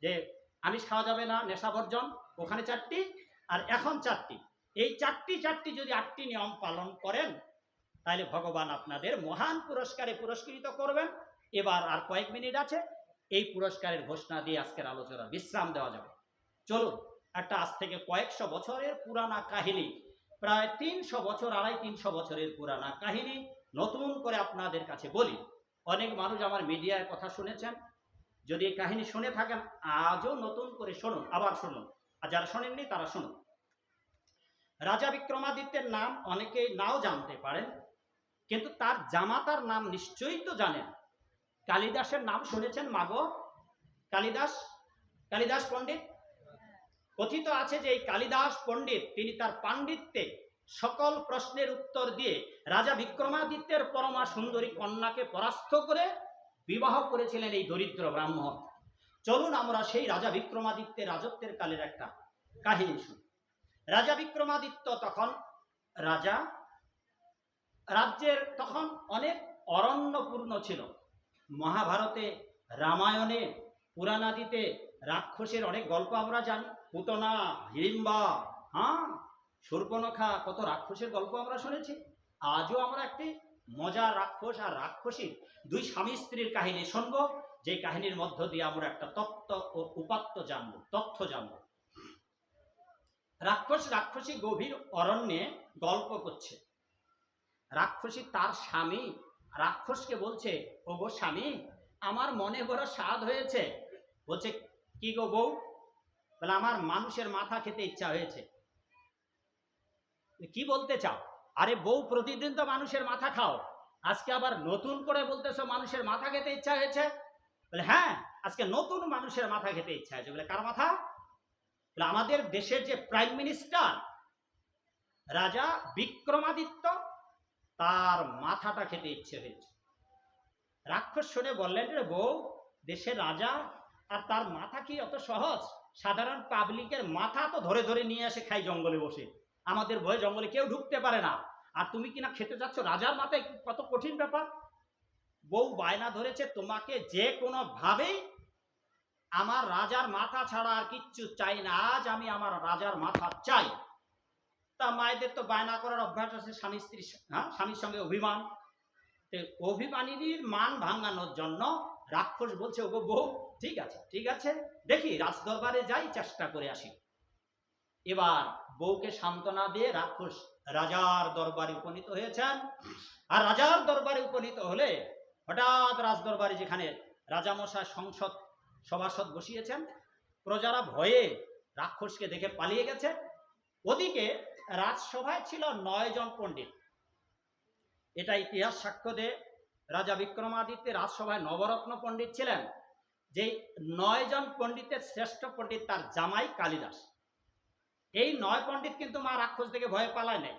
যে আমিষ খাওয়া যাবে না, নেশা বর্জন, ওখানে 4টি, আর এখন 4টি। এই চারটি যদি 8টি নিয়ম পালন করেন তাহলে ভগবান আপনাদের মহান পুরস্কারে পুরস্কৃত করবেন। এবার আর কয়েক মিনিট আছে, এই পুরস্কারের ঘোষণা দিয়ে আজকের আলোচনা বিশ্রাম দেওয়া যাবে। চলুন একটা আজ থেকে কয়েকশো বছরের পুরানা কাহিনী, প্রায় 300 বছর, 250-300 বছরের পুরানা কাহিনী নতুন করে আপনাদের কাছে বলি। অনেক মানুষ আমার মিডিয়ায় কথা শুনেছেন, যদি এই কাহিনী শুনে থাকেন আজও নতুন করে শুনুন, আবার শুনুন, আর যারা শোনেননি তারা শুনুন। রাজা বিক্রমাদিত্যের নাম অনেকেই নাও জানতে পারেন, কিন্তু তার জামাতার নাম নিশ্চয়ই তো জানেন। কালিদাসের নাম শুনেছেন মাগো? কালিদাস পণ্ডিত। কথিত আছে যে এই কালিদাস পণ্ডিত তিনি তার পাণ্ডিত্যে সকল প্রশ্নের উত্তর দিয়ে রাজা বিক্রমাদিত্যের পরমা সুন্দরী কন্যাকে পরাস্ত করে বিবাহ করেছিলেন এই দরিদ্র ব্রাহ্মণ। চলুন আমরা সেই রাজা বিক্রমাদিত্যের রাজত্বের কালের একটা কাহিনী শুনি। রাজা বিক্রমাদিত্য তখন রাজা, রাজ্যের তখন অনেক অরণ্যপূর্ণ ছিল। মহাভারতে, রামায়ণে, পুরাণাদিতে রাক্ষসের অনেক গল্প আমরা জানি। পুতনা, হিড়িম্বা, শূর্পণখা, কত রাক্ষসের গল্প আমরা শুনেছি। আজও আমরা একটি মজার রাক্ষস আর রাক্ষসীর 2 স্বামী স্ত্রীর কাহিনী শুনব, যে কাহিনীর মধ্য দিয়ে আমরা একটা তত্ত্ব ও উপাত্ত জানব, তথ্য জানব। রাক্ষসী গভীর অরণ্যে গল্প করছে। রাক্ষসী তার স্বামী রাক্ষসকে বলছে, ও গো স্বামী, আমার মনে বড় স্বাদ হয়েছে। বলছে, কি গো বউ? বলে, আমার মানুষের মাথা খেতে ইচ্ছা হয়েছে। কি বলতে চাও? আরে বউ, প্রতিদিন তো মানুষের মাথা খাও, আজকে আবার নতুন করে বলতেছো মানুষের মাথা খেতে ইচ্ছা হয়েছে? বলে, হ্যাঁ, আজকে নতুন মানুষের মাথা খেতে ইচ্ছা হয়েছে। বলে, কার মাথা? বলে, আমাদের দেশের যে প্রাইম মিনিস্টার রাজা বিক্রমাদিত্য, তার মাথাটা খেতে ইচ্ছে হয়েছে। রাক্ষস শুনে বললেন, রে বউ, দেশের রাজা আর তার মাথা কি অত সহজ? সাধারণ পাবলিকের মাথা তো ধরে ধরে নিয়ে আসে খাই জঙ্গলে বসে, আমাদের ভয়ে জঙ্গলে কেউ ঢুকতে পারে না, আর তুমি কিনা খেতে যাচ্ছ রাজার মাথায়, কত কঠিন ব্যাপার। বউ বায়না ধরেছে, তোমাকে যে কোনো ভাবেই আমার রাজার মাথা ছাড়া আর কিচ্ছু চাই না, আজ আমি আমার রাজার মাথা চাই। তা মায়েদের তো বায়না করার অভ্যাস আছে, স্বামীর সঙ্গে অভিমান। অভিমানিনীর মান ভাঙানোর জন্য রাক্ষস বলছে, ওগো বউ, ঠিক আছে ঠিক আছে, দেখি রাজদরবারে যাই, চেষ্টা করে আসি। এবার বউকে সান্ত্বনা দিয়ে রাক্ষস রাজার দরবারে উপনীত হয়েছেন। আর রাজার দরবারে উপনীত হলে হঠাৎ রাজদরবারে, যেখানে রাজামশাই সংসদ সভাসদ বসিয়েছেন, প্রজারা ভয়ে রাক্ষসকে দেখে পালিয়ে গেছে। ওদিকে রাজসভায় ছিল 9 জন পণ্ডিত। এটা ইতিহাস সাক্ষ্য দেয়, রাজা বিক্রমাদিত্য রাজসভায় নবরত্ন পণ্ডিত ছিলেন। যে 9 জন পণ্ডিতের শ্রেষ্ঠ পণ্ডিত তার জামাই কালিদাস। এই 9 পণ্ডিত কিন্তু মা রাক্ষস থেকে ভয়ে পালায় নাই।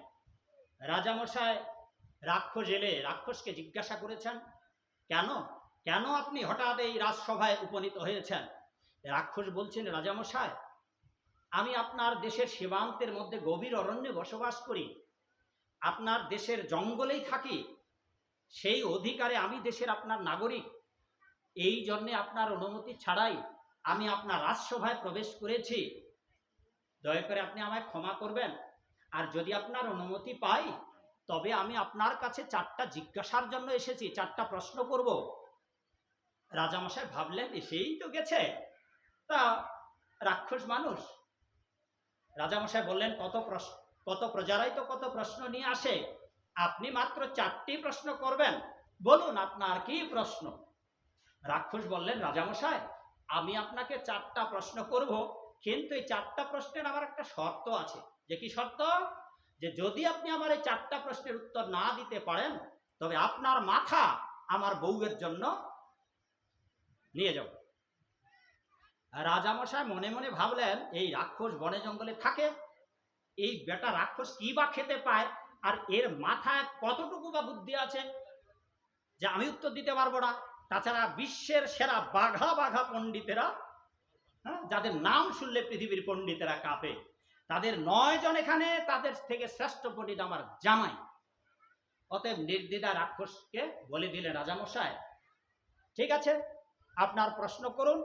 রাজামশাই রাক্ষস এলে রাক্ষসকে জিজ্ঞাসা করেছেন, কেন কেন আপনি হঠাৎ এই রাজসভায় উপনীত হয়েছেন? রাক্ষস বলছেন, রাজামশাই, আমি আপনার দেশের সীমান্তের মধ্যে গভীর অরণ্যে বসবাস করি, আপনার দেশের জঙ্গলেই থাকি, সেই অধিকারে আমি দেশের আপনার নাগরিক। এই জন্যে আপনার অনুমতি ছাড়াই আমি আপনার রাজসভায় প্রবেশ করেছি। দয়া করে আপনি আমায় ক্ষমা করবেন। আর যদি আপনার অনুমতি পাই, তবে আমি আপনার কাছে 4টা জিজ্ঞাসার জন্য এসেছি, 4টা প্রশ্ন করব। রাজামশাই ভাবলেন, এসেই তো গেছে, তা রাক্ষস মানুষ। রাজামশাই বললেন, কত প্রজারাই তো কত প্রশ্ন নিয়ে আসে, আপনি মাত্র 4টি প্রশ্ন করবেন, বলুন আপনার কি প্রশ্ন? রাক্ষস বললেন, রাজামশাই, আমি আপনাকে 4টা প্রশ্ন করব, কিন্তু এই 4টা প্রশ্নের আমার একটা শর্ত আছে। যে কি শর্ত? যে যদি আপনি আমার এই 4টা প্রশ্নের উত্তর না দিতে পারেন, তবে আপনার মাথা আমার বউয়ের জন্য নিয়ে যাব। রাজামশাই মনে মনে ভাবলেন, এই রাক্ষস বনে জঙ্গলে থাকে, এই বেটা রাক্ষস কি বা খেতে পায়, আর এর মাথায় কতটুকু বা বুদ্ধি আছে যে আমি উত্তর দিতে পারবো না। তাছাড়া বিশ্বের সেরা বাঘা বাঘা পণ্ডিতেরা, যাদের নাম শুনলে পৃথিবীর পণ্ডিতেরা কাঁপে, তাদের 9 জন এখানে, তাদের থেকে শ্রেষ্ঠ পণ্ডিত আমার জামাই। অতএব নির্দ্বিধা রাক্ষসকে বলে দিলেন, রাজামশাই, ঠিক আছে, আপনার প্রশ্ন করুন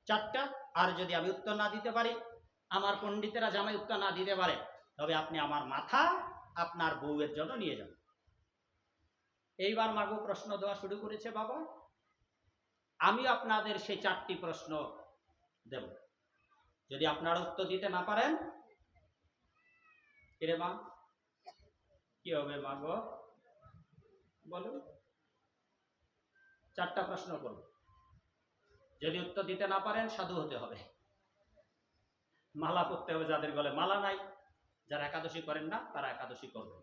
4টা, আর যদি আমি উত্তর না দিতে পারি, আমার পণ্ডিতেরা জামাই উত্তর না দিতে পারে, তবে আপনি আমার মাথা আপনার বউয়ের জন্য নিয়ে যান। এইবার মাগো প্রশ্ন দেওয়া শুরু করেছে। বাবা, আমি আপনাদের সেই 4টি প্রশ্ন দেব, যদি আপনারা উত্তর দিতে না পারেন, কিরে মা, কি হবে মা গো, বলুন। 4টা প্রশ্ন করব, যদি উত্তর দিতে না পারেন সাধু হতে হবে, মালা পরতে হবে, যাদের গলে মালা নাই, যারা একাদশী করেন না তারা একাদশী করবেন।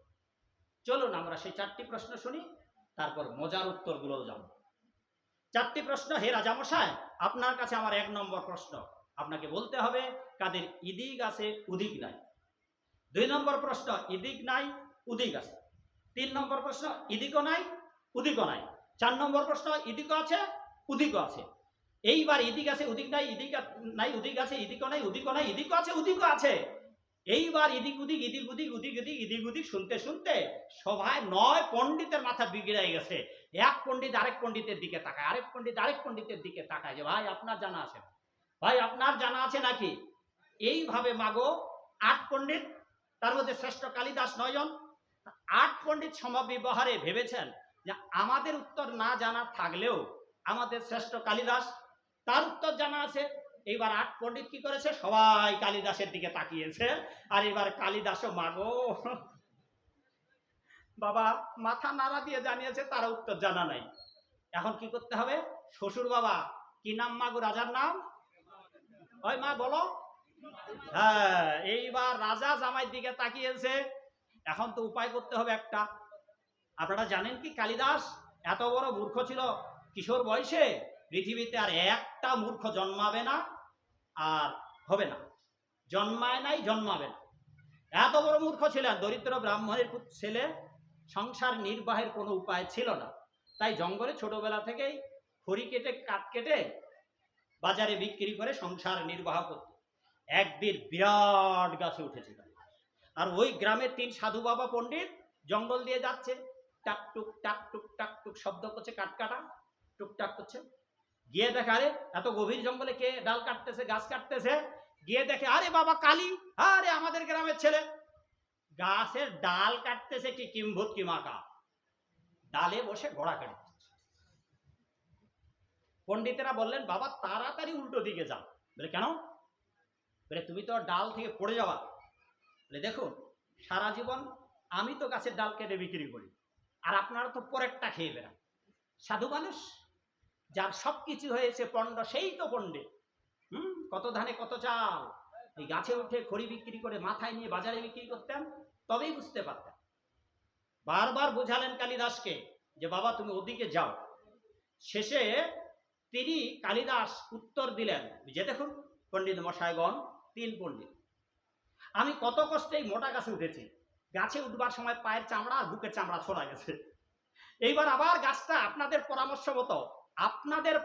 চলুন আমরা সেই 4টি প্রশ্ন শুনি, তারপর মজার উত্তরগুলো জানব। 4টি প্রশ্ন। হে রাজামশাই, আপনার কাছে আমার 1 নম্বর প্রশ্ন, আপনাকে বলতে হবে কাদের ইদিক আছে উদিক নাই। 2 নম্বর প্রশ্ন, ইদিক নাই উদিক আছে। 3 নম্বর প্রশ্ন, ইদিকও নাই উদিকও নাই। 4 নম্বর প্রশ্ন, ইদিকও আছে উদিকও আছে। এইবার ইদিক আছে উদিক নাই, ইদিক নাই উদিক আছে, ইদিকও নাই উদিকও নাই, ইদিকও আছে উদিকও আছে। এইবার ইদিক উদিক ইদিক উদিক উদিক উদিক ইদিক উদিক শুনতে শুনতে সভায় 9 পণ্ডিতের মাথা বিগড়ে গেছে। এক পণ্ডিত আরেক পণ্ডিতের দিকে তাকায়, আরেক পণ্ডিত আরেক পণ্ডিতের দিকে তাকায়, যে ভাই আপনার জানা আছে, ভাই আপনার জানা আছে নাকি? এইভাবে মাগো 8 পণ্ডিত, তার মধ্যে শ্রেষ্ঠ কালিদাস 9 জন, 8 পণ্ডিত সমব্যবহারে ভেবেছেন যে আমাদের উত্তর না জানা থাকলেও আমাদের শ্রেষ্ঠ কালিদাস, তার উত্তর জানা আছে। এইবার 8 পণ্ডিত কি করেছে, সবাই কালিদাসের দিকে তাকিয়েছে। আর এবার কালিদাসও মাগো বাবা মাথা নাড়া দিয়ে জানিয়েছে তারা উত্তর জানা নাই। এখন কি করতে হবে? শ্বশুর বাবা, কি নাম মাগো রাজার নাম? ওই মা বলো। হ্যাঁ, এইবার রাজা জামাইয়ের দিকে তাকিয়েছে। এখন তো উপায় করতে হবে একটা। আপনারা জানেন কি, কালিদাস এত বড় মূর্খ ছিল, কিশোর বয়সে পৃথিবীতে আর একটা মূর্খ জন্মাবে না, আর হবে না, জন্মায় নাই, জন্মাবে না। এত বড় মূর্খ ছিলেন। দরিদ্র ব্রাহ্মণের ছেলে, সংসার নির্বাহের কোনো উপায় ছিল না, তাই জঙ্গলে ছোটবেলা থেকেই খড়ি কেটে কাঠ কেটে বাজারে বিক্রি করে সংসার নির্বাহ করত। একদিন বিরাট গাছে উঠেছিল, আর ওই গ্রামের 3 সাধু বাবা পণ্ডিত জঙ্গল দিয়ে যাচ্ছে, টাকটুক টাকটুক টাকটুক শব্দ করছে, কাঠ কাটা টুকটাক করছে। গিয়ে দেখে, আরে এত গভীর জঙ্গলে কে ডাল কাটতেছে, গাছ কাটতেছে? গিয়ে দেখে, আরে বাবা কালী, আরে আমাদের গ্রামের ছেলে, গাছের ডাল কাটতেছে কি কিম্ভূত কি মাকা, ডাল ডালে বসে ঘোড়া কেটে দিচ্ছে। পণ্ডিতেরা বললেন, বাবা তাড়াতাড়ি উল্টো দিকে যাও। বলে কেন? বলে তুমি তো ডাল থেকে পড়ে যাওয়া। বলে দেখুন, সারা জীবন আমি তো গাছের ডাল কেটে বিক্রি করি, আর আপনারা তো পরেরটা খেয়ে বেড়ান। সাধু মানুষ যার সবকিছু হয়েছে পণ্ড, সেই তো পণ্ডিত। কত ধানে কত চাল, এই গাছে উঠে খড়ি বিক্রি করে মাথায় নিয়ে বাজারে বিক্রি করতেন, তবেই বুঝতে পারতেন। বারবার বোঝালেন কালিদাসকে যে বাবা তুমি ওদিকে যাও। শেষে তিনি কালিদাস উত্তর দিলেন যে দেখুন পণ্ডিত মশাইগণ, 3 পণ্ডিত, আমি কত কষ্টে এই মোটা গাছে উঠেছি, গাছে উঠবার সময় পায়ের চামড়া আর বুকের চামড়া ছড়া গেছে। এইবার আবার গাছটা আপনাদের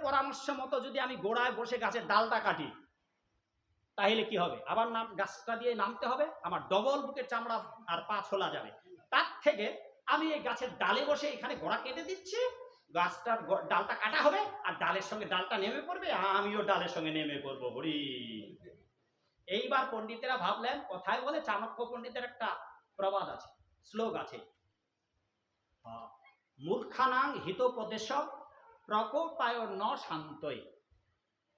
পরামর্শ মতো যদি আমি গোড়ায় বসে গাছের ডালটা কাটি, তাহলে কি হবে? আবার গাছটা দিয়ে নামতে হবে, আমার ডবল বুকের চামড়া আর পা ছোলা যাবে। তার থেকে আমি এই গাছের ডালে বসে এখানে গোড়া কেটে দিচ্ছি, গাছটার ডালটা কাটা হবে আর ডালের সঙ্গে ডালটা নেমে পড়বে, আমিও ডালের সঙ্গে নেমে পড়বো। হরি। এইবার পণ্ডিতেরা ভাবলেন, কথায় বলে চাণক্য পণ্ডিতের একটা প্রবাদ আছে, শ্লোক আছে, মূর্খানাং হিতোপদেশ প্রকোপায় ন শান্তই।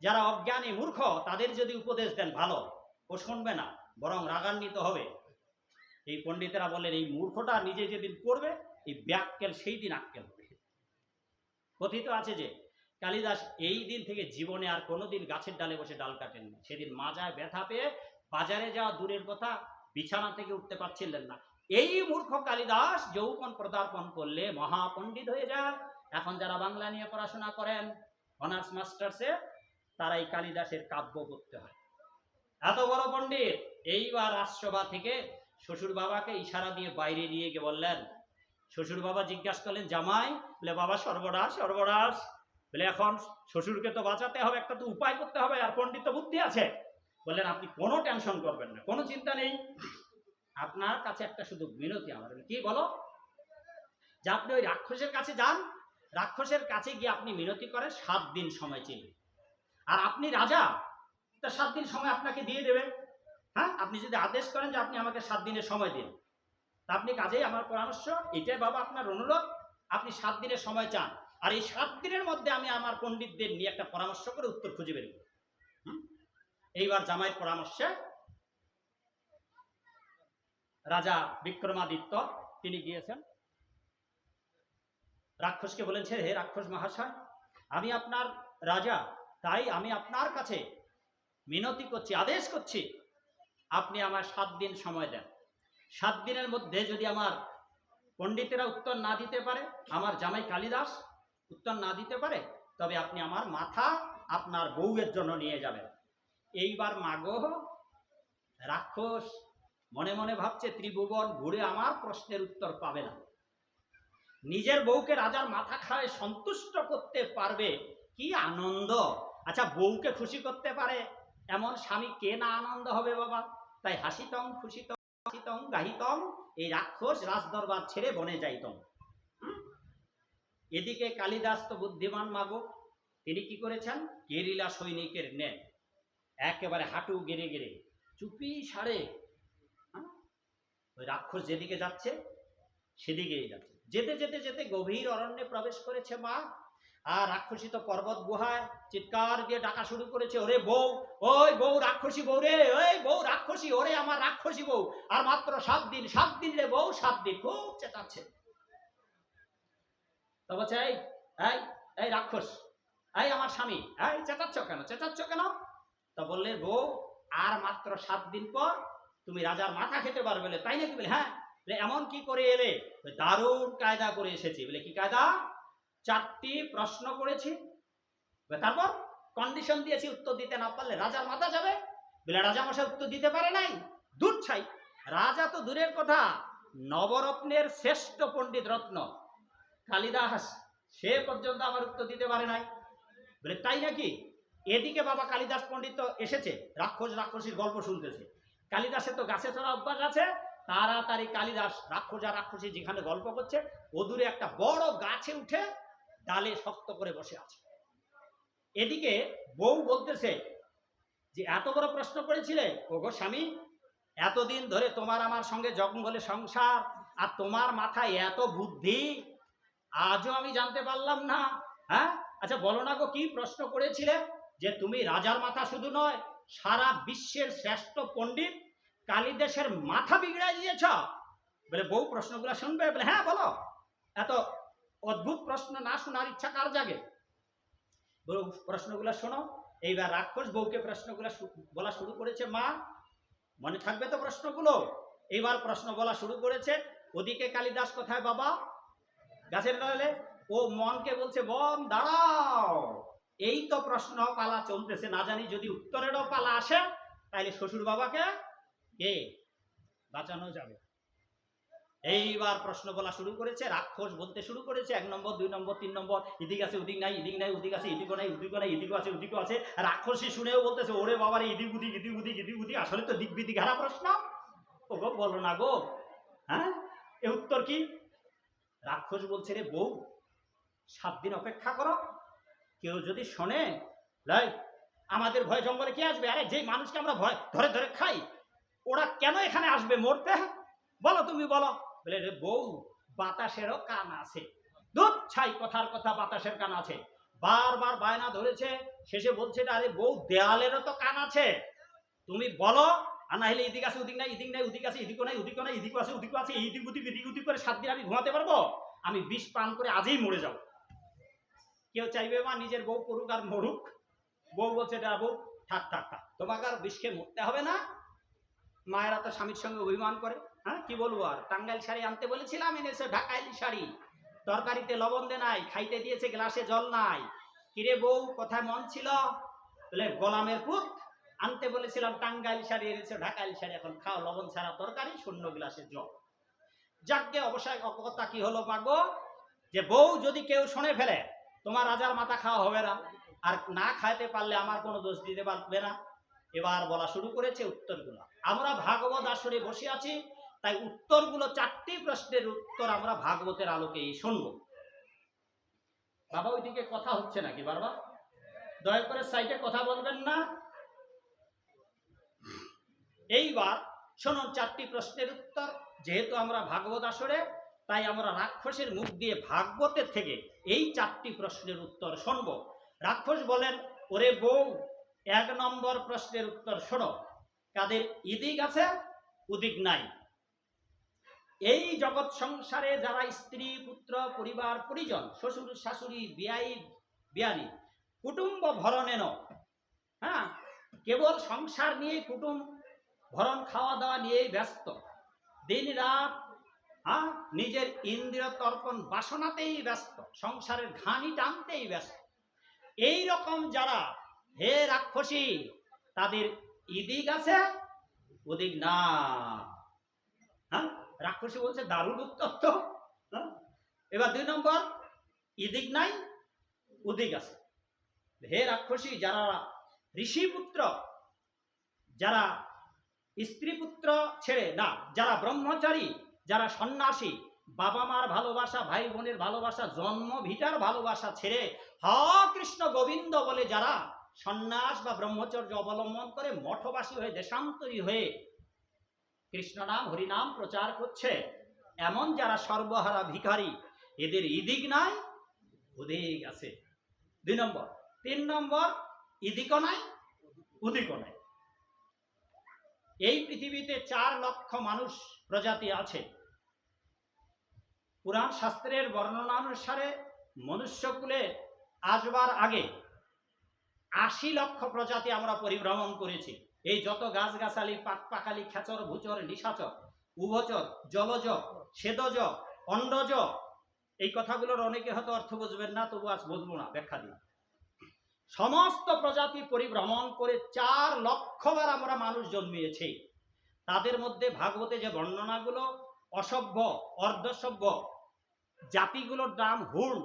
যারা অজ্ঞানী মূর্খ, তাদের যদি উপদেশ দেন ভালো, ও শুনবে না, বরং রাগান্বিত হবে। এই পণ্ডিতেরা বলেন, এই মূর্খটা নিজে যেদিন পড়বে, এই ব্যাক্কেল সেই দিন আক্কেল হবে। কথিত আছে যে কালিদাস এই দিন থেকে জীবনে আর কোনোদিন গাছের ডালে বসে ডাল কাটেননি। সেদিন মাজায় ব্যথা পেয়ে বাজারে যাওয়া দূরের কথা, বিছানা থেকে উঠতে পারছিলেন না। এই মূর্খ কালিদাস যৌবন পদার্পণ করলে মহাপণ্ডিত হয়ে যায়। এখন যারা বাংলা নিয়ে পড়াশোনা করেন অনার্স মাস্টার্সে, তারা এই কালিদাসের কাব্য পড়তে হয়। এত বড় পণ্ডিত। এইবার রাজসভা থেকে শ্বশুর বাবাকে ইশারা দিয়ে বাইরে নিয়ে গিয়ে বললেন, শ্বশুর বাবা জিজ্ঞাসা করলেন, জামাই? বলে বাবা সর্বনাশ সর্বনাশ। বলে এখন শ্বশুরকে তো বাঁচাতে হবে, একটা তো উপায় করতে হবে, আর পণ্ডিত তো বুদ্ধি আছে। বললেন আপনি কোনো টেনশন করবেন না, কোনো চিন্তা নেই, আপনার কাছে একটা শুধু মিনতি আমার। কি বলো? যে আপনি ওই রাক্ষসের কাছে যান, রাক্ষসের কাছে গিয়ে আপনি মিনতি করেন, 7 দিন সময় চেয়ে, আর আপনি রাজা, তা 7 দিন সময় আপনাকে দিয়ে দেবে। হ্যাঁ, আপনি যদি আদেশ করেন যে আপনি আমাকে 7 দিনের সময় দিন, তা আপনি কাজেই আমার পরামর্শ এটাই বাবা, আপনার অনুরোধ, আপনি 7 দিনের সময় চান, আর এই 7 দিনের মধ্যে আমি আমার পণ্ডিতদের নিয়ে একটা পরামর্শ করে উত্তর খুঁজে বের করব। এইবার জামাইয়ের পরামর্শে রাজা বিক্রমাদিত্য তিনি গিয়েছেন, রাক্ষসকে বলেছেন, হে রাক্ষস মহাশয়, আমি আপনার রাজা, তাই আমি আপনার কাছে মিনতি করছি, আদেশ করছি, আপনি আমার 7 দিন সময় দেন। 7 দিনের মধ্যে যদি আমার পণ্ডিতেরা উত্তর না দিতে পারে, আমার জামাই কালিদাস উত্তর না দিতে পারে, তবে আপনি আমার মাথা আপনার বউয়ের জন্য নিয়ে যাবেন। এইবার মাগো, রাক্ষস মনে মনে ভাবছে, ত্রিভুবন ঘুরে আমার প্রশ্নের উত্তর পাবে না। নিজের বউকে রাজার মাথা খায় সন্তুষ্ট করতে পারবে, কি আনন্দ! আচ্ছা, বউকে খুশি করতে পারে এমন স্বামী কে না আনন্দ হবে বাবা? তাই হাসিতং খুশিতং হাসিতং গাহিতং, এই রাক্ষস রাজদরবার ছেড়ে বনে যাইতম। এদিকে কালিদাস তো বুদ্ধিমান মাগো, তিনি কি করেছেন, গেরিলা সৈনিকের ন্যায় একেবারে হাঁটু গেড়ে গেড়ে চুপি সারে ওই রাক্ষস যেদিকে যাচ্ছে সেদিকেই যাচ্ছে। যেতে যেতে যেতে গভীর অরণ্যে প্রবেশ করেছে মা, আর রাক্ষসী তো পর্বত গুহায় চিৎকার দিয়ে ডাকা শুরু করেছে, ওরে বউ, ওই বউ রাক্ষসী বউ রে, ওই বউ রাক্ষসী, ওরে আমার রাক্ষসী বউ, আর মাত্র 7 দিন, 7 দিন রে বউ, 7 দিন। খুব চেঁচাচ্ছে। তো বলছে, এই এই এই রাক্ষস, এই আমার স্বামী, এই চেঁচাচ্ছ কেন, চেঁচাচ্ছ কেন? তো বললে, বউ আর মাত্র 7 দিন পর তুমি রাজার মাথা খেতে পারবে। বলে তাই নাকি? বলে হ্যাঁ। এমন কি করে এলে? দারুণ কায়দা করে এসেছি। বলে কি কায়দা? 4টি প্রশ্ন করেছি, তারপর কন্ডিশন দিয়েছি, উত্তর দিতে না পারলে রাজার মাথা যাবে। বলে রাজা মশাই উত্তর দিতে পারে নাই? দূর ছাই, রাজা তো দূরের কথা, নবরত্নের শ্রেষ্ঠ পণ্ডিত রত্ন কালিদাস, সে পর্যন্ত আমার উত্তর দিতে পারে নাই। বলে তাই নাকি? এদিকে বাবা কালিদাস পণ্ডিত এসেছে, রাক্ষস রাক্ষসীর গল্প শুনতেছে। কালিদাসের তো গাছে চড়া অভ্যাস আছে, তাড়াতাড়ি কালিদাস রাক্ষস আর রাক্ষসী যেখানে গল্প করছে, ও দূরে একটা বড় গাছে উঠে ডালে শক্ত করে বসে আছে। এদিকে বউ বলতেছে যে এত বড় প্রশ্ন করেছিলে, ওগো স্বামী, এতদিন ধরে তোমার আমার সঙ্গে জঙ্গলে সংসার, আর তোমার মাথায় এত বুদ্ধি, আজও আমি জানতে পারলাম না। হ্যাঁ, আচ্ছা বলো না গো, কি প্রশ্ন করেছিলে? যে তুমি রাজার মাথা শুধু নয়, সারা বিশ্বের শ্রেষ্ঠ পণ্ডিত কালিদাসের মাথা বিগড়াই দিয়েছ। বলে বউ প্রশ্নগুলো শুনবে? বলে হ্যাঁ বলো। এত অদ্ভুত প্রশ্ন না শোনার ইচ্ছা কার জাগে? বউ প্রশ্নগুলো শোনো। এইবার রাক্ষস বউকে প্রশ্নগুলো বলা শুরু করেছে। মা, মনে থাকবে তো প্রশ্নগুলো? এইবার প্রশ্ন বলা শুরু করেছে। ওদিকে কালিদাস কোথায় বাবা? গাছের ডালে। ও মনকে বলছে, মন দাঁড়াও, এই তো প্রশ্ন পালা চলতেছে, না জানি যদি উত্তরেরও পালা আসে তাহলে শ্বশুর বাবাকে কে বাঁচানো যাবে। এইবার প্রশ্ন বলা শুরু করেছে। রাক্ষস বলতে শুরু করেছে 1 নম্বর 2 নম্বর 3 নম্বর, এদিক আছে ওদিক নাই, এদিক নাই ওদিক আছে, এদিকও নাই ওদিকও নাই, এদিকও আছে ওদিকও আছে। রাক্ষসী শুনেও বলতেছে, ওরে বাবার এদিক উদিক এদিক উদিক এদিক উদিক, আসলে তো দিক বিদিক হারা প্রশ্ন। ও গো বলো না গো, হ্যাঁ এ উত্তর কি? রাক্ষস বলছে, রে বউ 7 দিন অপেক্ষা করো, কেউ যদি শোনে লাই আমাদের ভয় জঙ্গলে কে আসবে? আরে যে মানুষকে আমরা ভয় ধরে ধরে খাই, ওরা কেন এখানে আসবে মরতে? বলো তুমি বলো। বলে, রে বউ বাতাসেরও কান আছে। দুধ ছাই, কথার কথা বাতাসের কান আছে। বারবার বায়না ধরেছে, শেষে বলছে, আরে বউ দেয়ালেরও তো কান আছে, তুমি বলো। আর না হলে এদিক আছে ওদিক নাই, এদিক নাই ওদিক আছে, এদিকও নাই ওদিকও নাই, এদিকও আছে ওদিকও আছে, এইদিক ওদিক এদিক ওদিক করে 7 দিন আমি ঘুমাতে পারবো? আমি বিষ পান করে আজই মরে যাব। কেউ চাইবে মা নিজের বউ করুক আর মরুক? বউ বলছে, বউ থাক থাক থাক, তোমাকে আর বিষ খেয়ে মরতে হবে না। মায়েরা তো স্বামীর সঙ্গে অভিমান করে। হ্যাঁ কি বলবো আর, টাঙ্গাইল শাড়ি আনতে বলেছিলাম, এনেছে ঢাকাইল শাড়ি। তরকারিতে লবণ দে নাই, খাইতে দিয়েছে গ্লাসে জল নাই। কিরে বউ কোথায় মন ছিল? বলে, গোলামের পুত, আনতে বলেছিলাম টাঙ্গাইল শাড়ি, এনেছে ঢাকাইল শাড়ি, এখন খাও লবণ ছাড়া তরকারি, শূন্য গ্লাসে জল। যাকে অবশ্যই অকথা কি হলো মাগো, যে বউ যদি কেউ শুনে ফেলে তোমার রাজার মাথা খাওয়া হবে না, আর না খাইতে পারলে আমার কোনো দোষ দিতে পারবে না। এবার বলা শুরু করেছে উত্তরগুলো। আমরা ভাগবত আসরে বসে আছি, তাই উত্তরগুলো 4টি প্রশ্নের উত্তর আমরা ভাগবতের আলোকেই শুনব। বাবা ওইদিকে কথা হচ্ছে নাকি বারবার? দয়া করে সাইডে কথা বলবেন না। এইবার শুনুন 4টি প্রশ্নের উত্তর। যেহেতু আমরা ভাগবত আসরে, তাই আমরা রাক্ষসের মুখ দিয়ে ভাগবতের থেকে এই 4টি প্রশ্নের উত্তর শুনব। রাক্ষস বলেন, ওরে বউ 1 নম্বর প্রশ্নের উত্তর শোনো। কাদের ইদিক আছে উদিক নাই? এই জগৎ সংসারে যারা স্ত্রী পুত্র পরিবার পরিজন শ্বশুর শাশুড়ি বিয়াই বিয়ানি কুটুম্ব ভরণেন, হ্যাঁ কেবল সংসার নিয়ে কুটুম্ব ভরণ খাওয়া দাওয়া নিয়েই ব্যস্ত, দিন রাত হ্যাঁ নিজের ইন্দ্রিয় তর্পণ বাসনাতেই ব্যস্ত, সংসারের ঘানি টানতেই ব্যস্ত। এই রকম যারা, হে রাক্ষসী, তাদের ইদিক আছে ওদিক না। হ্যাঁ রাক্ষসী বলছে, দারুণ উত্তর তো। এবার 2 নম্বর, ইদিক নাই ওদিক আছে। হে রাক্ষসী, যারা ঋষি পুত্র, যারা স্ত্রী পুত্র ছেড়ে না, যারা ব্রহ্মচারী, যারা সন্ন্যাসী, বাবা মার ভালোবাসা, ভাই বোনের ভালোবাসা, জন্ম ভিটার ভালোবাসা ছেড়ে হা কৃষ্ণ গোবিন্দ বলে যারা সন্ন্যাস বা ব্রহ্মচর্য অবলম্বন করে মঠবাসী হয়ে দেশান্তরী হয়ে কৃষ্ণ নাম হরিনাম প্রচার করছে, এমন যারা সর্বহারা ভিখারি, এদের ইদিক নাই ওদিক আছে। 2 নম্বর। 3 নম্বর, ইদিকও নাই উদিকও নাই। এই পৃথিবীতে 4 লক্ষ মানুষ প্রজাতি আছে। পুরাণ শাস্ত্রের বর্ণনা অনুসারে মনুষ্যকুলে আসবার আগে 80 লক্ষ প্রজাতি আমরা পরিভ্রমণ করেছি। এই যত গাছগাছালি, পাকপাকালি, খেচর ভুচর নিশাচর উভচর জলজ সেদজ অন্ডজ, এই কথাগুলোর অনেকে হয়তো অর্থ বুঝবেন না, তবু আজ বলবো না, ব্যাখ্যা দিই। সমস্ত প্রজাতি পরিভ্রমণ করে 4 লক্ষবার আমরা মানুষ জন্মিয়েছি। তাদের মধ্যে ভাগবতে যে বর্ণনাগুলো অসভ্য অর্ধসভ্য জাতিগুলোর নাম হুল,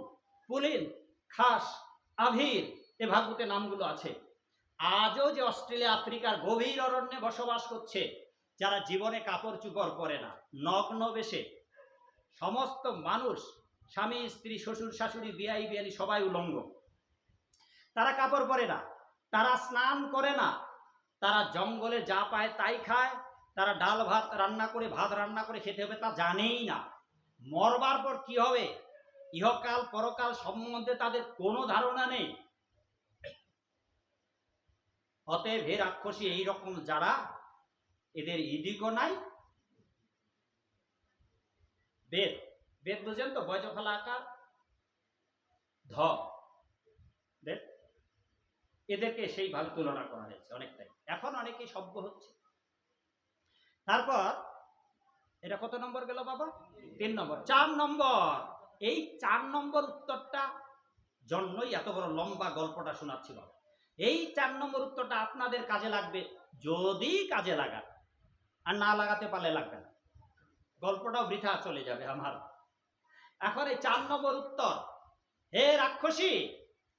পুলিন, খাস, আভির, এ ভাগবতে নামগুলো আছে। আজও যে অস্ট্রেলিয়া আফ্রিকার গভীর অরণ্যে বসবাস করছে, যারা জীবনে কাপড় চুপড় পরে না, নগ্ন বেশে, সমস্ত মানুষ স্বামী স্ত্রী শ্বশুর শাশুড়ি বিয়াই বিয়ানি সবাই উলঙ্গ, তারা কাপড় পরে না, তারা স্নান করে না, তারা জঙ্গলে যা পায় তাই খায়, তারা ডাল ভাত রান্না করে ভাত রান্না করে খেতে হবে তা জানেই না। মরবার পর কি হবে ইহকাল পরকাল সম্বন্ধে তাদের কোনো ধারণা নেই। অতএব হে রাক্ষসী, এইরকম যারা, এদের ইদিকও নাই। বেদ, বেদ বুঝেন তো, বয়জফলা আকার ধ বেদ, এদেরকে সেইভাবে তুলনা করা হয়েছে অনেকটাই। এখন অনেকেই সভ্য হচ্ছে। তারপর এটা কত নম্বর গেল বাবা? 3 নম্বর। 4 নম্বর, এই 4 নম্বর উত্তরটা জন্যই এত বড় লম্বা গল্পটা শোনাচ্ছি বাবা। এই 4 নম্বর উত্তরটা আপনাদের কাজে লাগবে, যদি কাজে লাগা, আর না লাগাতে পারলে লাগবে না, গল্পটাও বৃথা চলে যাবে আমার। এখন এই 4 নম্বর উত্তর, হে রাক্ষসী,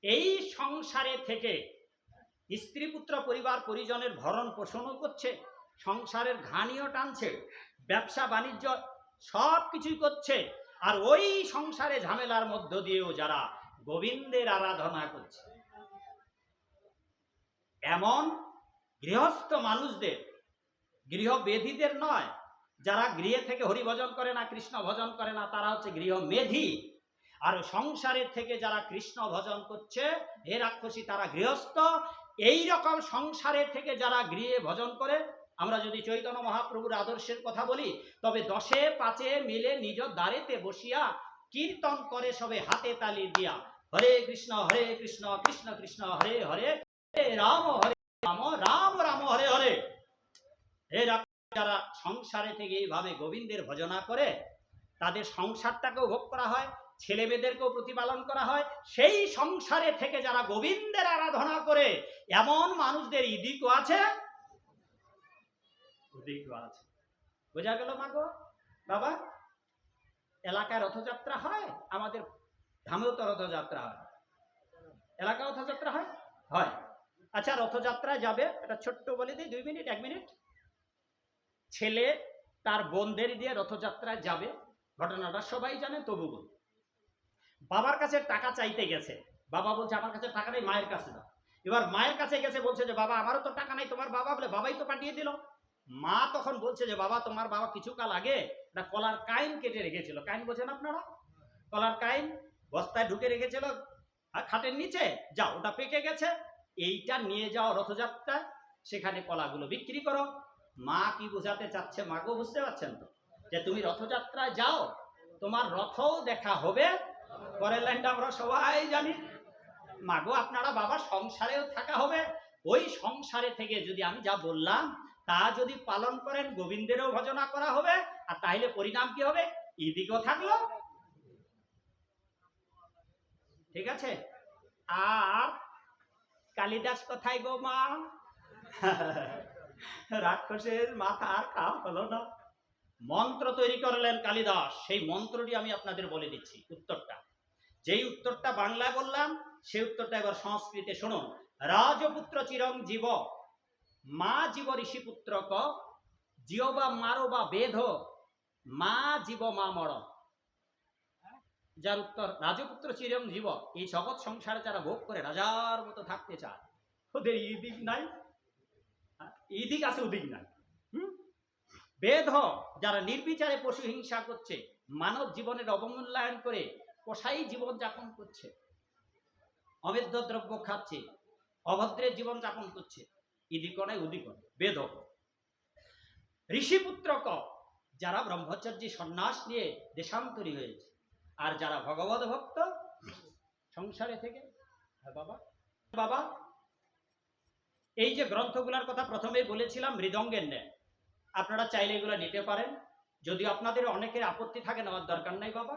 এই সংসারে থেকে স্ত্রী পুত্র পরিবার পরিজনের ভরণ পোষণও করছে, সংসারের ঘানিও টানছে, ব্যবসা বাণিজ্য সব কিছুই করছে, আর ওই সংসারে ঝামেলার মধ্য দিয়েও যারা গোবিন্দের আরাধনা করছে, এমন গৃহস্থ মানুষদের, গৃহবেদীদের নয়, যারা গৃহে থেকে হরি ভজন করে না, কৃষ্ণ ভজন করে না, তারা হচ্ছে গৃহমেধী। আর সংসারের থেকে যারা কৃষ্ণ ভজন করছে, হে রাক্ষসী, তারা গৃহস্থ। এই রকম সংসারের থেকে যারা গৃহে ভজন করে, আমরা যদি চৈতন্য মহাপ্রভুর আদর্শের কথা বলি, তবে 10 5 মিলে নিজ দ্বারেতে বসিয়া কীর্তন করে সবে হাতে তালি দিয়া, হরে কৃষ্ণ কৃষ্ণ কৃষ্ণ হরে হরে, হরে রাম রাম রাম হরে হরে। হে রাক্ষসী, যারা সংসারে থেকে এইভাবে গোবিন্দের ভজনা করে, তাদের সংসারটাকেও ভোগ করা হয়, ছেলে মেয়েদেরকেও প্রতিপালন করা হয়। সেই সংসারে থেকে যারা গোবিন্দের আরাধনা করে, এমন মানুষদের ইদিকও আছে, উদিকও আছে। বোঝা গেল মাগো বাবা? এলাকায় রথযাত্রা হয়, আমাদের ধামেও তো রথযাত্রা হয়, এলাকা রথযাত্রা হয় হয়। আচ্ছা, রথযাত্রায় যাবে, এটা ছোট্ট বলে দিই, 2 মিনিট 1 মিনিট। ছেলে তার বোনদের দিয়ে রথযাত্রায় যাবে, ঘটনাটা সবাই জানে, তবু বল। বাবার কাছে টাকা চাইতে গেছে, বাবা বলছে আমার কাছে টাকা নেই, মায়ের কাছে দাও। এবার মায়ের কাছে গেছে, বলছে যে বাবা আমারও তো টাকা নাই। তোমার বাবা বলে, বাবাই তো পাঠিয়ে দিল। মা তখন বলছে যে বাবা, তোমার বাবা কিছুকাল আগে একটা কলার কাইন কেটে রেখেছিল, কাইন বোঝেন আপনারা? কলার কাইন বস্তায় ঢুকে রেখেছিল খাটের নিচে, যাও, ওটা পেকে গেছে, এইটা নিয়ে যাও রথযাত্রায়, সেখানে কলাগুলো বিক্রি করো। মা কি বোঝাতে চাচ্ছে মাগো, বুঝতে পারছেন তো, যে তুমি রথযাত্রায় যাও, তোমার রথও দেখা হবে। পরের লাইনটা আমরা সবাই জানি, মাগো আপনারা বাবা সংসারেও থাকা হবে, ওই সংসারে থেকে যদি আমি যা বললাম তা যদি পালন করেন, গোবিন্দেরও ভজনা করা হবে, আর তাহলে পরিণাম কি হবে? ইদিকও থাকলো, ঠিক আছে। আর কালিদাস কোথায় গো মা? রাক্ষসের মাথা আর কাম হলো না, মন্ত্র তৈরি করলেন কালিদাস। সেই মন্ত্রটি আমি আপনাদের বলে দিচ্ছি উত্তরটা। যেই উত্তরটা বাংলায় বললাম, সেই উত্তরটা এবার সংস্কৃতে শুনুন। রাজপুত্র চিরং জীব, মা জীব ঋষিপুত্র ক, জিও বা মারো বা বেধ, মা জীব মা মর। যার উত্তর, রাজপুত্র চিরং জীব, এই জগৎ সংসারে যারা ভোগ করে রাজার মতো থাকতে চায়, ওদের ইদিক নাই, ইদিক আছে উদিক নাই। বেধ, যারা নির্বিচারে পশু হিংসা করছে, মানব জীবনের অবমূল্যায়ন করে কসাই জীবন যাপন করছে, অবৈধ দ্রব্য খাচ্ছে, অভদ্রের জীবন যাপন করছে, ইদিকণে উদিকণ বেদ। ঋষিপুত্র ক, যারা ব্রহ্মচর্যী সন্ন্যাস নিয়ে দেশান্তরী হয়েছে, আর যারা ভগবত ভক্ত সংসারে থেকে। বাবা বাবা, এই যে গ্রন্থগুলোর কথা প্রথমেই বলেছিলাম, মৃদঙ্গের ন্যায়, আপনারা চাইলে এগুলো নিতে পারেন, যদিও আপনাদের অনেকের আপত্তি থাকে, নেওয়ার দরকার নাই বাবা।